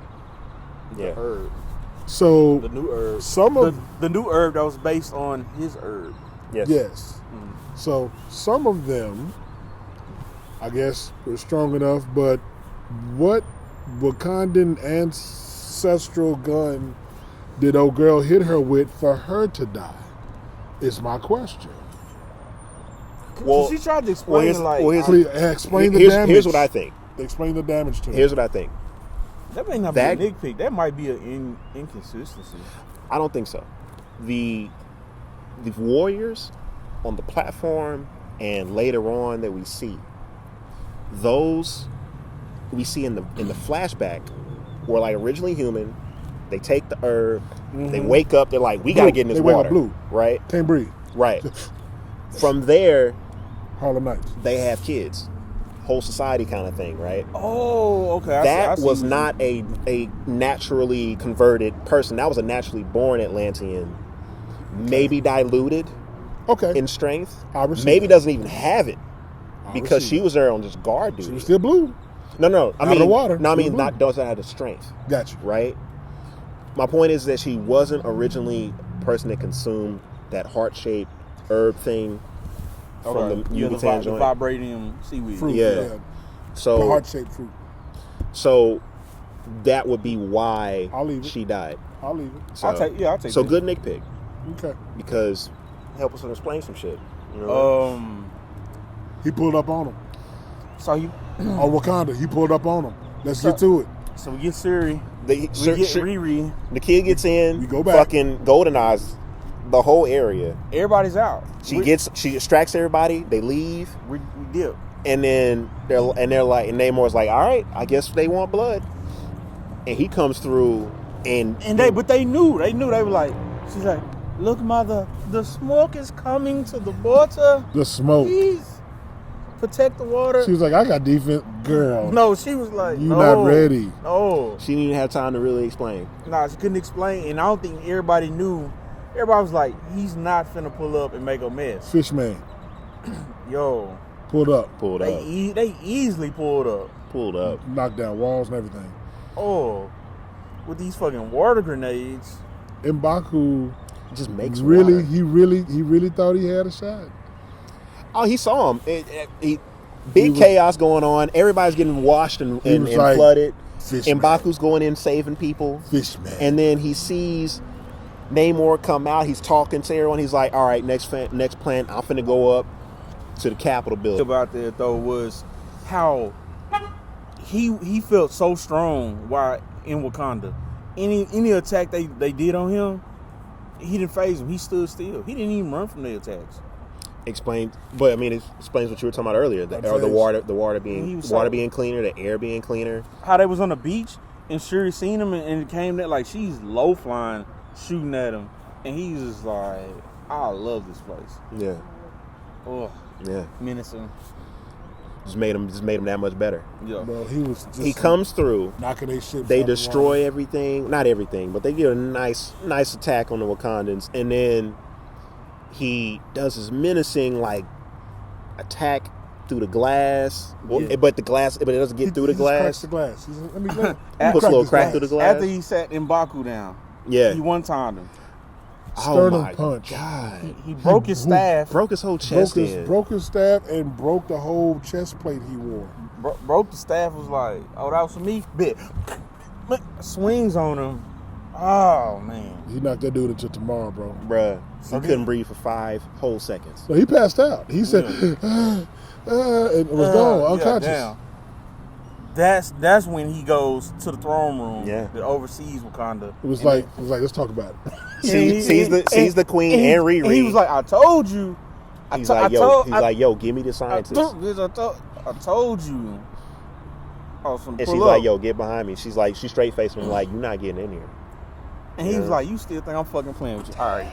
the herb. So the new herb. The new herb that was based on his herb. Yes. Mm. So some of them, I guess, were strong enough, but what Wakandan ancestral gun did old girl hit her with for her to die? Is my question. Well, she tried to explain explain the damage. Here's what I think. Explain the damage to Here's what I think. That may not be a nitpick. That might be an inconsistency. I don't think so. The warriors on the platform and later on that we see, those we see in the flashback were like originally human. They take the herb. They wake up. They're like, we got to get in this water. They wake up blue. Right? Can't breathe. Right. From there, Harlem Nights. they have kids. Whole society kind of thing, right? Oh, okay. That was not a naturally converted person. That was a naturally born Atlantean. Maybe diluted in strength. Maybe doesn't even have it because she was there on just guard duty. She was still blue. No. I mean, the water. No, I mean, not doesn't have the strength. Gotcha. Right? My point is that she wasn't originally a person that consumed that heart-shaped herb thing from the Yucatan joint. The vibranium seaweed. Fruit, yeah. So the heart-shaped fruit. So that would be why she died. I'll leave it. So, I'll take so that. good Nick pick. Okay. Because help us explain some shit. You know he pulled up on him. So he on Wakanda, he pulled up on him. Let's get to it. So we get Siri. We get Riri. The kid gets in. We go back. Fucking goldenizes the whole area. Everybody's out. She distracts everybody. They leave. We dip. And then they're like, and Namor's like, all right, I guess they want blood. And he comes through but they knew. They were like, she's like, look, mother, the smoke is coming to the water. The smoke. Please protect the water. She was like, I got defense, girl. No, she was like, you not ready. No. She didn't even have time to really explain. Nah, she couldn't explain, and I don't think everybody knew. Everybody was like, he's not finna pull up and make a mess. Fishman. Yo. Pulled up. They easily pulled up. Knocked down walls and everything. Oh. With these fucking water grenades. M'Baku just makes really water. He really thought he had a shot. Oh, he saw him. Big chaos going on. Everybody's getting washed and like, flooded. M'Baku's going in saving people. Fishman. And then he sees Namor come out. He's talking to everyone. He's like, all right, next plan, I'm finna go up to the Capitol building. About that though was how he felt so strong while in Wakanda. Any attack they did on him, he didn't phase him. He stood still. He didn't even run from the attacks. Explains what you were talking about earlier. The water being cleaner, the air being cleaner. How they was on the beach and Shuri seen him and it came that like she's low flying, shooting at him, and he's just like, I love this place. Yeah. Oh. Yeah. Menacing. Just made him that much better. Yeah. Bro, he comes through. Knocking their shit. They destroy everything. Not everything, but they get a nice attack on the Wakandans, and then he does his menacing like attack through the glass. Yeah. But it doesn't get through the glass. Cracks the glass. Let me puts a little crack through the glass. After he sat M'Baku down. Yeah. He one-timed him. Sternum punch. God. He broke his staff. Broke his whole chest. Broke his staff and broke the whole chest plate he wore. Broke the staff. Was like, oh, that was for me. Bit. Swings on him. Oh man. He knocked that dude into tomorrow, bro. Bruh. He couldn't breathe for 5 whole seconds. So he passed out. He said, and was gone, unconscious. Yeah, that's when he goes to the throne room that oversees Wakanda. It was like, let's talk about it. sees the queen and Riri. And he was like, I told you. He's like, yo, give me the scientist. I told you. And she's like, yo, get behind me. She's like, she straight faced him like, you're not getting in here. And he was like, you still think I'm fucking playing with you? All right.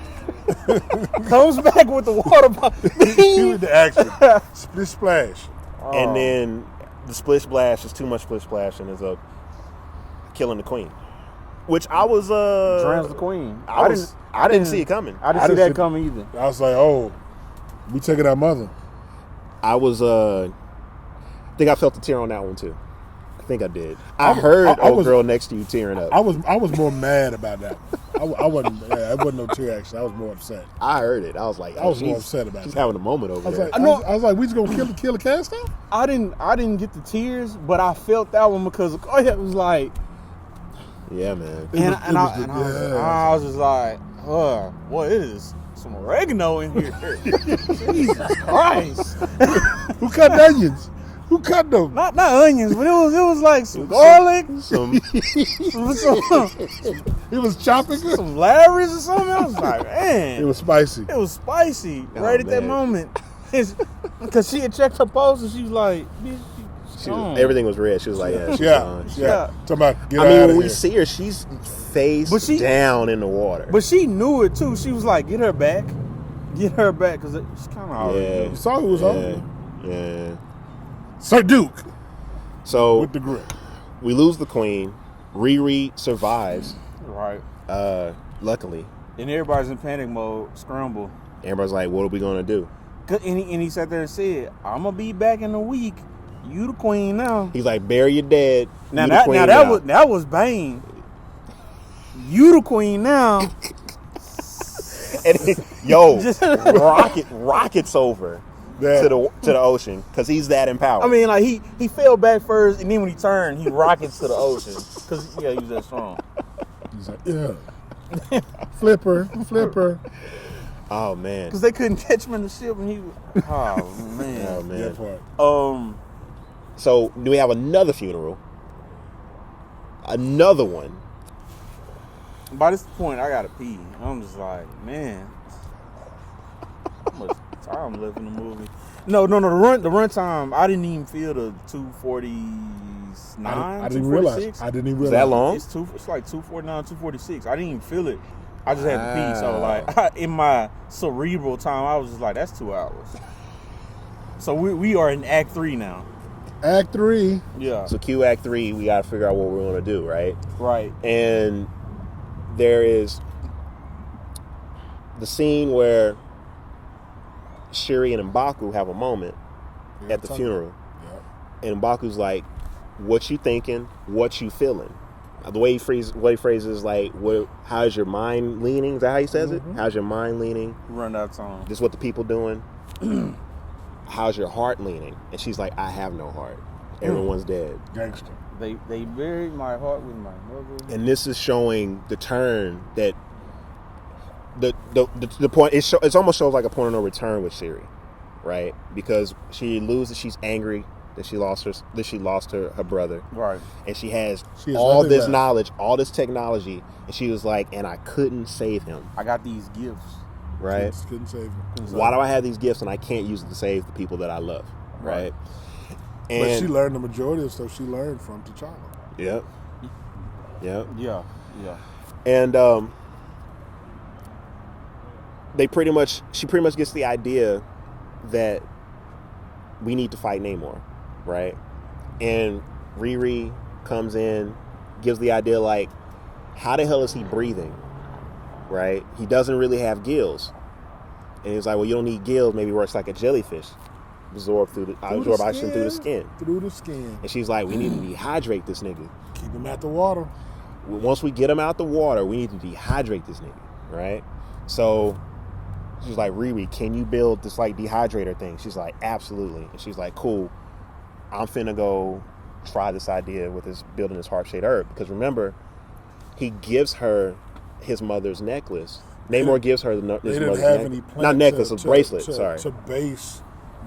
Comes back with the water bottle. He was the action. Split splash. Oh. And then the split splash is too much split splash and ends up killing the queen. Which I was drowns the queen. I didn't see it coming. I didn't see that coming either. I was like, oh, we taking our mother. I was I think I felt the tear on that one too. I think I did. I heard old girl next to you tearing up. I was more mad about that. I wasn't no tear action. I was more upset. I heard it. I was like, I was more upset about it. She's having a moment over there. I was like, we just gonna kill the cast off? I didn't get the tears, but I felt that one because it was like, yeah, man. I was just like, what is some oregano in here? Jesus Christ! Who cut onions? Who cut them? Not onions, but it was like some garlic, Some He was chopping it. some Larry's or something. I was like, man, It was spicy. it was spicy right at that man. moment. Because she had checked her pulse and she was like, everything was red. She was like, yeah, she's Yeah, gone. yeah. Talking about get I out mean, of when we here. see her, she's face But she- down in the water. But she knew it too. She was like, get her back. Get her back. Because she's kind of already Yeah. knew. You saw who was over. Yeah. Sir Duke So with the grip. we lose the queen. Riri survives. Right. Luckily, And everybody's in panic mode, scramble. everybody's like, "What are we gonna do?" And he sat there and said, I'm going to be back in a week. You the queen now. He's like, "Bury your dead." Now You the that queen that was Bane. You the queen now. And yo, Just- rockets over That- to the ocean because he's that empowered. I mean, like he fell back first, and then when he turned, he rockets to the ocean because he was that strong. He's like, yeah. Flipper. oh man, Because they couldn't catch him in the ship, and he was, oh man. oh man. That part. So do we have another funeral? Another one. By this point, I gotta pee. I'm just like, man, how much time left in the movie? No. The run time. I didn't even feel the 2:49. I didn't realize. 2:46. I didn't even Is realize. that long? It's like 2:49, 2:46. I didn't even feel it. I just had to pee. So Wow. like in my cerebral time, I was just like, that's 2 hours. So we are in Act 3 now. Act 3. Yeah. So Q Act 3, we got to figure out what we're gonna do, right? Right. And there is the scene where Shuri and M'Baku have a moment at the funeral. Yeah. And M'Baku's like, "What you thinking? What you feeling?" The way he phrases like, "How's your mind leaning?" Is that how he says it? How's your mind leaning? Run out of time. This is what the people doing. How's your heart leaning? And she's like, "I have no heart. Everyone's dead." Gangster. They buried my heart with my mother. And this is showing the turn that the point. It almost shows like a point of no return with Shuri, right? Because she loses. She's angry that she lost her brother, Right. and she has She has all nothing this left. knowledge, all this technology, and she was like, "And I couldn't save him." I got these gifts. Right? Couldn't save him. Why do I have these gifts and I can't use it to save the people that I love? Right? But And she learned the majority of stuff she learned from T'Challa. Yep. Yeah. And she pretty much gets the idea that we need to fight Namor, right? And Riri comes in, gives the idea like, how the hell is he breathing? Right? He doesn't really have gills. And he's like, well, you don't need gills. Maybe it works like a jellyfish. Absorb oxygen through the skin. Through the skin. And she's like, we need to dehydrate this nigga. Keep him out the water. Once we get him out the water, we need to dehydrate this nigga, right? So she's like, Riri, can you build this like dehydrator thing? She's like, absolutely. And she's like, cool. I'm finna go try this idea with building this heart-shaped herb. Because remember, he gives her his mother's necklace. Namor gives her his They didn't mother's have necklace. any plant Not necklace, a to- bracelet, to- sorry. To base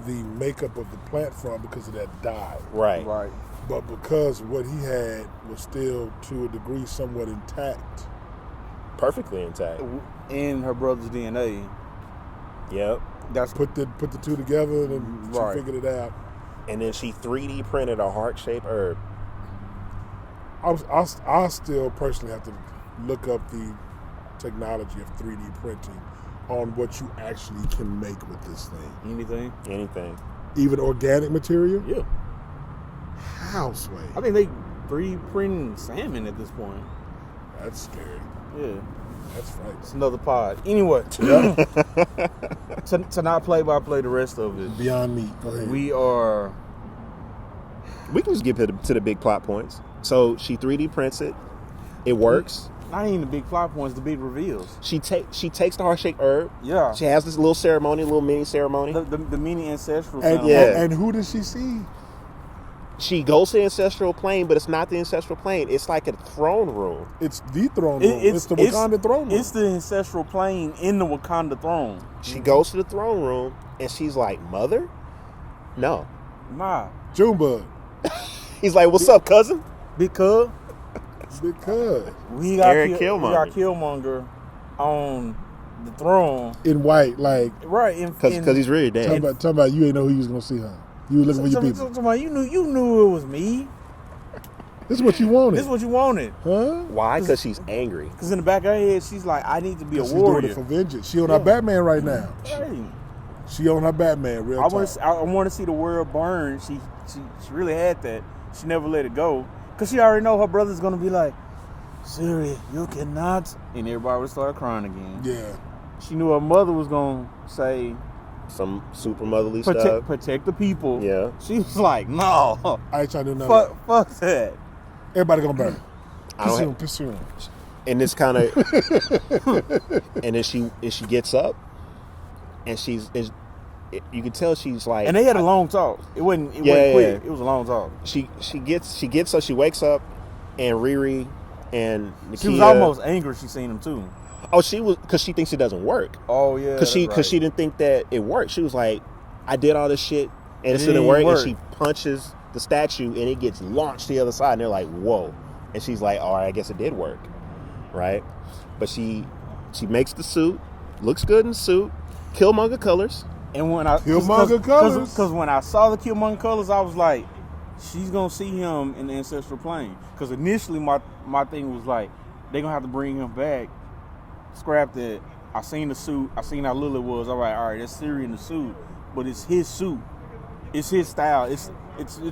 the makeup of the plant from because of that dye. Right. Right. But because what he had was still to a degree somewhat intact. Perfectly intact. In her brother's DNA. Yep. That's Put the two together and Right. she figured it out. And then she 3D printed a heart-shaped herb. I still personally have to look up the technology of 3D printing on what you actually can make with this thing. Anything. Even organic material? Yeah. How, Sway? I think they 3D printing salmon at this point. That's scary. Yeah. That's right. It's another pod. Anyway. to not play by play the rest of it. Beyond meat. Go ahead. We are. We can just get to the big plot points. So she 3D prints it. It works. Not even the big plot points, the big reveals. She takes the heart-shaped herb. Yeah. She has this little ceremony, little mini ceremony. The mini ancestral and, sound. Yeah. and who does she see? She goes to the ancestral plane, but it's not the ancestral plane. It's like a throne room. It's the throne room. It's the Wakanda throne room. It's the ancestral plane in the Wakanda throne. She goes to the throne room, and she's like, "Mother? No. Nah. Junebug. He's like, "What's up, cousin?" Because Eric got Killmonger. Killmonger on the throne. In white, like Right. Because he's really dead. talking about you ain't know who you was gonna see, huh? You were looking for your people. You knew it was me. This is what you wanted. This is what you wanted. Huh? Why? Because she's angry. Because in the back of her head, she's like, I need to be a She's warrior. doing it for vengeance. She on her Batman right now. Right. She on her Batman real I time. want to see the world burn. She really had that. She never let it go. Because she already know her brother's going to be like, Siri, you cannot. And everybody would start crying again. Yeah. She knew her mother was going to say, Some super motherly stuff. protect the people. Yeah. She was like, no. I ain't trying to do nothing. Fuck that. Everybody gonna burn. Piss her on. And it's kind of, and then she gets up, and you can tell she's like. And they had a long talk. It wasn't quick. It was a long talk. She gets up. She wakes up, and Riri and Nakia, She was almost angry. She seen him too. Oh, she was, because she thinks it doesn't work. Oh yeah. Because she didn't think that it worked. She was like, I did all this shit and it didn't work. And she punches the statue and it gets launched to the other side. And they're like, whoa. And she's like, all right, I guess it did work, right? But she makes the suit, looks good in the suit, Killmonger colors. And when I Killmonger colors, because when I saw the Killmonger colors, I was like, she's gonna see him in the ancestral plane. Because initially my thing was like, they're gonna have to bring him back. Scrap that. I seen the suit. I seen how little it was. I'm like, all right, that's Siri in the suit, but it's his suit. It's his style. It's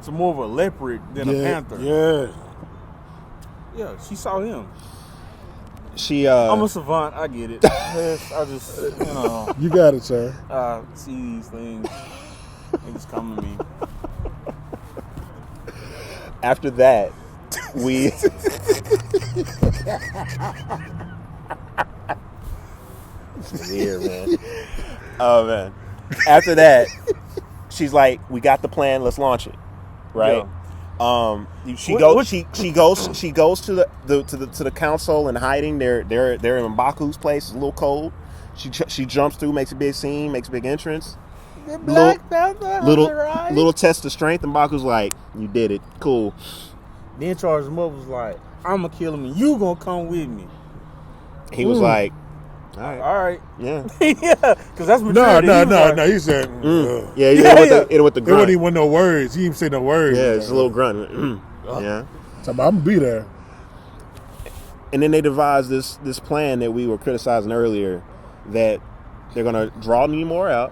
more of a leopard than a panther. Yeah. Yeah, she saw him. I'm a savant. I get it. Yes, I just, You got it, sir. I see these things. They just come to me. After that, we. Weird, man. Oh man. After that, she's like, "We got the plan. Let's launch it." Right. Yeah. She goes to the council and hiding. They're in M'Baku's place. It's a little cold. She jumps through, makes a big scene, makes a big entrance. Little test of strength. And M'Baku's like, "You did it. Cool." Then Charles' mother was like, "I'm gonna kill him, and you gonna come with me." He was like, all right. Yeah. Yeah, because that's maturity. No. He said, Yeah, it with the grunt. It wasn't even no words. He didn't say no words. Yeah, it's a little grunt. Yeah. So I'm gonna be there. And then they devised this plan that we were criticizing earlier, that they're gonna draw Namor out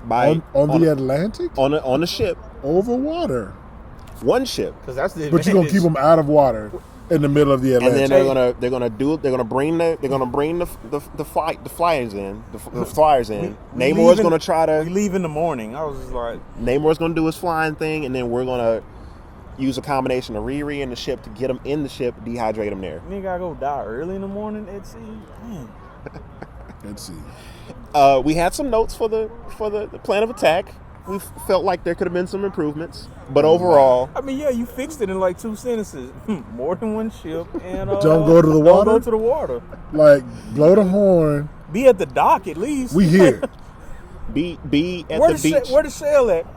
by on the Atlantic, on the ship, over water. One ship. Because that's the But you're gonna keep them out of water in the middle of the Atlantic. And then they're gonna bring the flyers in. The flyers in. Namor's gonna try to. We leave in the morning. I was just like, Namor's gonna do his flying thing, and then we're gonna use a combination of Riri and the ship to get him in the ship, dehydrate him there. Nigga, gotta go die early in the morning at sea. Damn. Let's see. We had some notes for the plan of attack. We felt like there could have been some improvements, but overall, I mean, yeah, you fixed it in like 2 sentences. More than one ship, and don't go to the water. Don't go to the water. Like, blow the horn. Be at the dock at least. We here. Be at the beach. Where the sail at?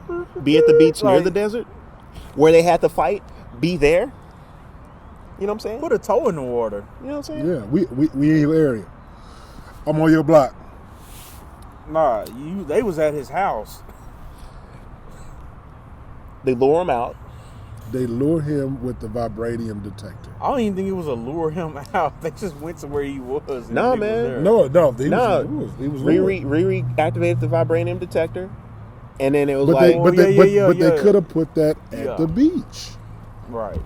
Be at the beach near the desert, where they had to fight. Be there. You know what I'm saying? Put a toe in the water. You know what I'm saying? Yeah, we in your area. I'm on your block. Nah, they was at his house. They lure him out. They lure him with the vibranium detector. I don't even think it was a lure him out. They just went to where he was. No, man. No. He was Riri activated the vibranium detector, and then it was but they could have put that at the beach. Right.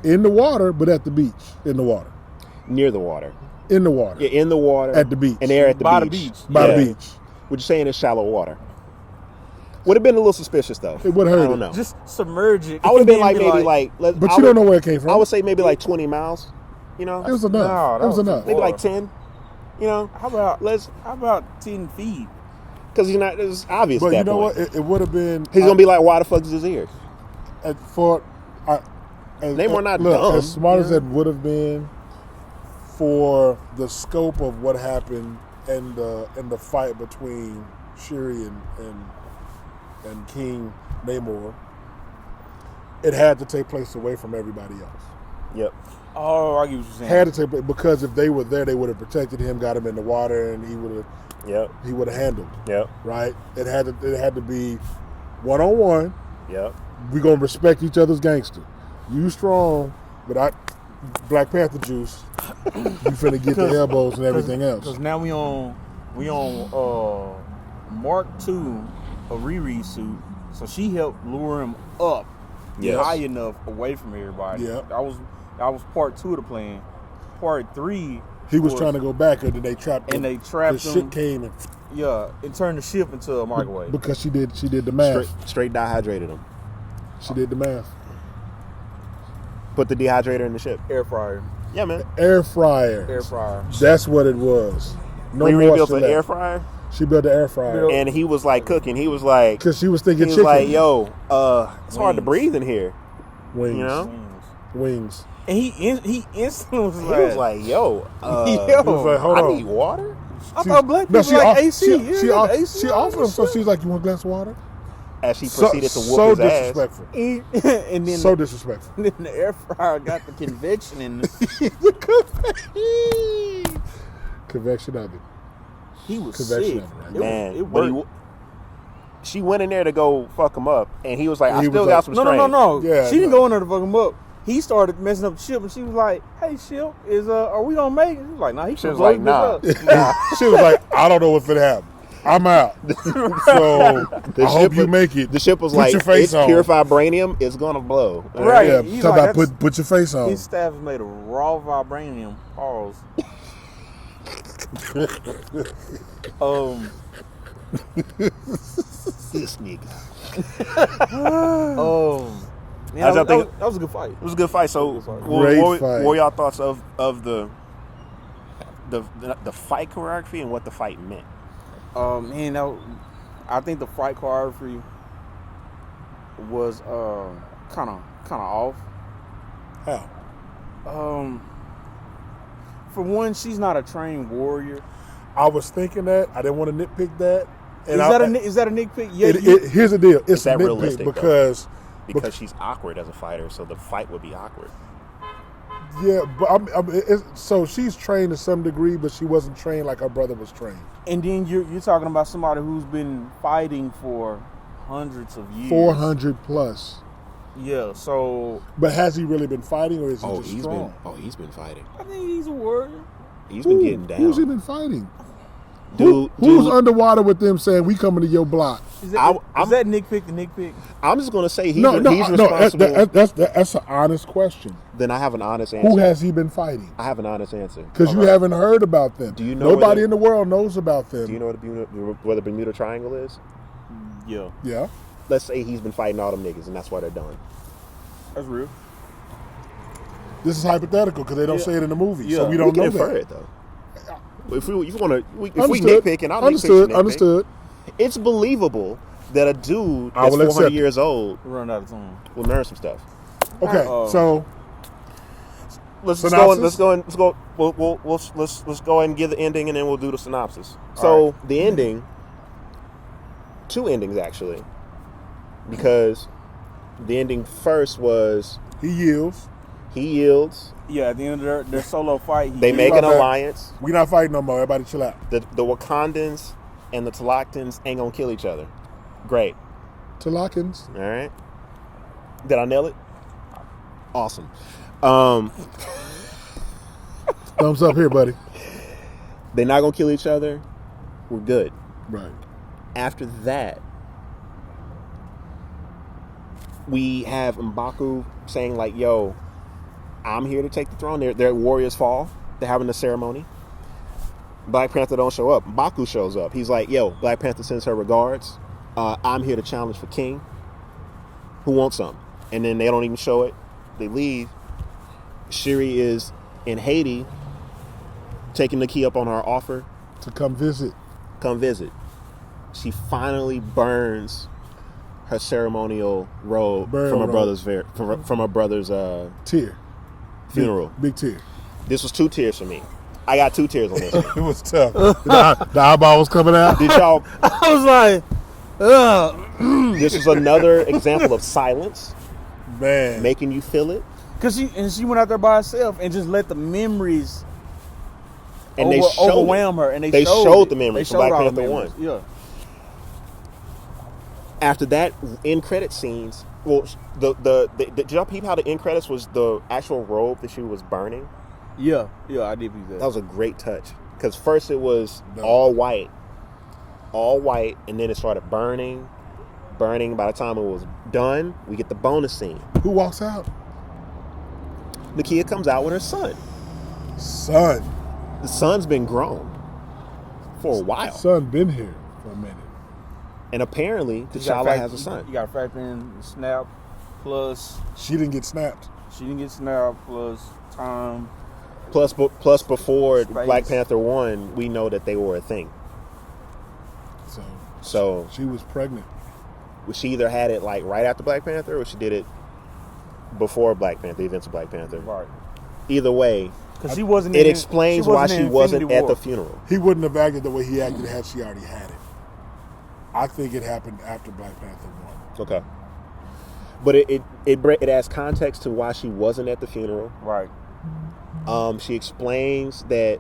In the water, but at the beach. In the water. Near the water. In the water. Yeah, in the water. At the beach. And they're at the beach. By the beach. Which you're saying is shallow water. Would have been a little suspicious though. It would have hurt. I don't know. Just submerge it. I would have been like maybe like. But you don't know where it came from. I would say maybe like 20 miles. You know. It was enough. No, it was enough. Maybe like 10. You know. How about 10 feet? Because it's obvious. But at you that know point. what? It would have been. He's gonna be like, why the fuck is his ears? Namor not dumb. As smart as that would have been, for the scope of what happened and the fight between Shuri and and King Namor, it had to take place away from everybody else. Yep. Oh, I get what you're saying. Had to take place because if they were there, they would have protected him, got him in the water, and he would have handled. Yep. Right. It had to be 1-on-1. Yep. We gonna respect each other's gangster. You strong, but Black Panther juice. You finna get the elbows and everything else. Because now we on Mark II, a Riri suit, so she helped lure him up high enough away from everybody. Yeah. That was part 2 of the plan. Part 3, he was trying to go back, and then they trapped him. And they trapped him. Shit came and and turned the ship into a microwave. Because she did the math. Straight dehydrated him. She did the math. Put the dehydrator in the ship. Air fryer. Yeah, man. Air fryer. Air fryer. That's what it was. No Riri more built an select. air fryer. She built the air fryer. And he was like cooking. He was like, because she was thinking he was chicken. like, yo, it's hard to breathe in here. Wings. You know? Wings. And he instantly was He like, was like, yo, he was like, hold I on. need water. I thought black people like AC. She offered him, so she was like, you want a glass of water? As she proceeded to whoop his disrespectful. And then So disrespectful. And then the air fryer got the convection in it. Convection oven. He was Convection sick. oven, right? Man, It but worked. she went in there to go fuck him up, and he was like, I He still was got like, some No. strength. Yeah, she didn't go in there to fuck him up. He started messing up the ship, and she was like, "Hey, ship, are we gonna make it?" He was like, "Nah." He She was blow like, this nah. up. She was like, I don't know what's gonna happen. I'm out. So I hope you make it. The ship was Put like, your face it's on. pure vibranium. It's gonna blow. Right. Yeah, He's talk like, about put your face on. His staff is made of raw vibranium. Pause. This nigga. Yeah, I think- that was a good fight. It was a good fight. So, Great what fight. were y'all thoughts of the fight choreography and what the fight meant? Man, I think the fight choreography was kind of off. How? For one, she's not a trained warrior. I was thinking that. I didn't want to nitpick that. And Is that a nitpick? Yeah. Here's the deal. It's that a nitpick realistic, though? because She's awkward as a fighter, so the fight would be awkward. yeah, but so she's trained to some degree, but she wasn't trained like her brother was trained. And then you're talking about somebody who's been fighting for hundreds of years. 400 plus. Yeah. So But has he really been fighting, or is he just he's strong? he's been fighting. I think he's a warrior. He's been getting down. Who's he been fighting? Dude, Who's underwater with them saying we coming to your block? Is that Nick Pick the Nick Pick? I'm just gonna say he's No. responsible. That's an honest question. Then I have an honest answer. Who has he been fighting? I have an honest answer. Because you haven't heard about them. Do you know Nobody where in the world knows about them. Do you know where the Bermuda Triangle is? Yeah. Yeah. Let's say he's been fighting all them niggas, and that's why they're done. That's real. This is hypothetical because they don't say it in the movie, so we We don't can know infer that. it though. If we nitpick, and I'll understood, nitpick, understood. It's believable that a dude I that's will accept 400 it. years old Run out of time. will learn some stuff. Okay, so Let's Synopsis? go and let's go ahead and give the ending, and then we'll do the synopsis. So the ending, two endings actually, because the ending first was he yields. he yields. Yeah, at the end of their solo fight, They make an alliance. We not fighting no more. Everybody chill out. The Wakandans and the Talaktans ain't gonna kill each other. Great. Talakans. All right. Did I nail it? Awesome. Thumbs up here, buddy. They're not gonna kill each other. We're good. Right. After that, we have M'Baku saying like, "Yo, I'm here to take the throne." They're warriors fall. They're having a ceremony. Black Panther don't show up. M'Baku shows up. He's like, "Yo, Black Panther sends her regards. I'm here to challenge for king. Who wants some?" And then they don't even show it. They leave. Shuri is in Haiti, taking the key up on her offer To come visit. come visit. She finally burns her ceremonial robe from her brother's Tear. funeral. Big tear. This was 2 tears for me. I got 2 tears on this. It was tough. The eyeball was coming out. Did y'all? I was like, This is another example of silence, Man. making you feel it. Cause she went out there by herself and just let the memories And they showed overwhelm her. And they showed the memories from Black all the Panther 1. memories. Yeah. After that, end credit scenes. Well, did y'all peep how the end credits was the actual robe that she was burning? Yeah, I did peep that. That was a great touch. Because first it was all white, and then it started burning. By the time it was done, we get the bonus scene. Who walks out? Nakia comes out with her son. Son. The son's been grown for a while. Son been here for a minute. And apparently, T'Challa has a son. You got to factor in snap plus... She didn't get snapped. Plus time. Plus before Space. Black Panther 1, we know that they were a thing. So she was pregnant. She either had it like right after Black Panther or she did it before Black Panther, the events of Black Panther. Right. Either way, because she wasn't. It explains why she wasn't at the War. funeral. He wouldn't have acted the way he acted had she already had it. I think it happened after Black Panther 1. Okay. But it adds context to why she wasn't at the funeral. Right. She explains that,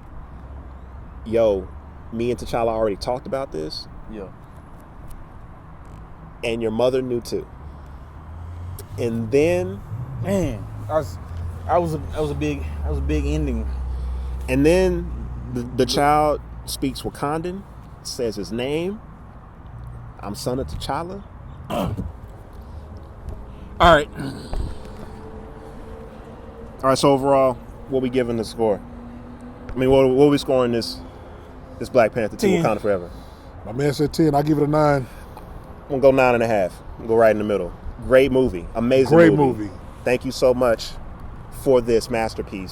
me and T'Challa already talked about this. Yeah. And your mother knew too. And then, man, that was a big ending. And then the child speaks Wakandan, says his name. I'm son of T'Challa. All right. So overall, what we giving the score? I mean, what are we scoring this Black Panther 2 Wakanda Forever? My man said 10. I give it a 9. I'm gonna go 9.5. I'm go right in the middle. Great movie. Amazing Great movie. Thank you so much for this masterpiece.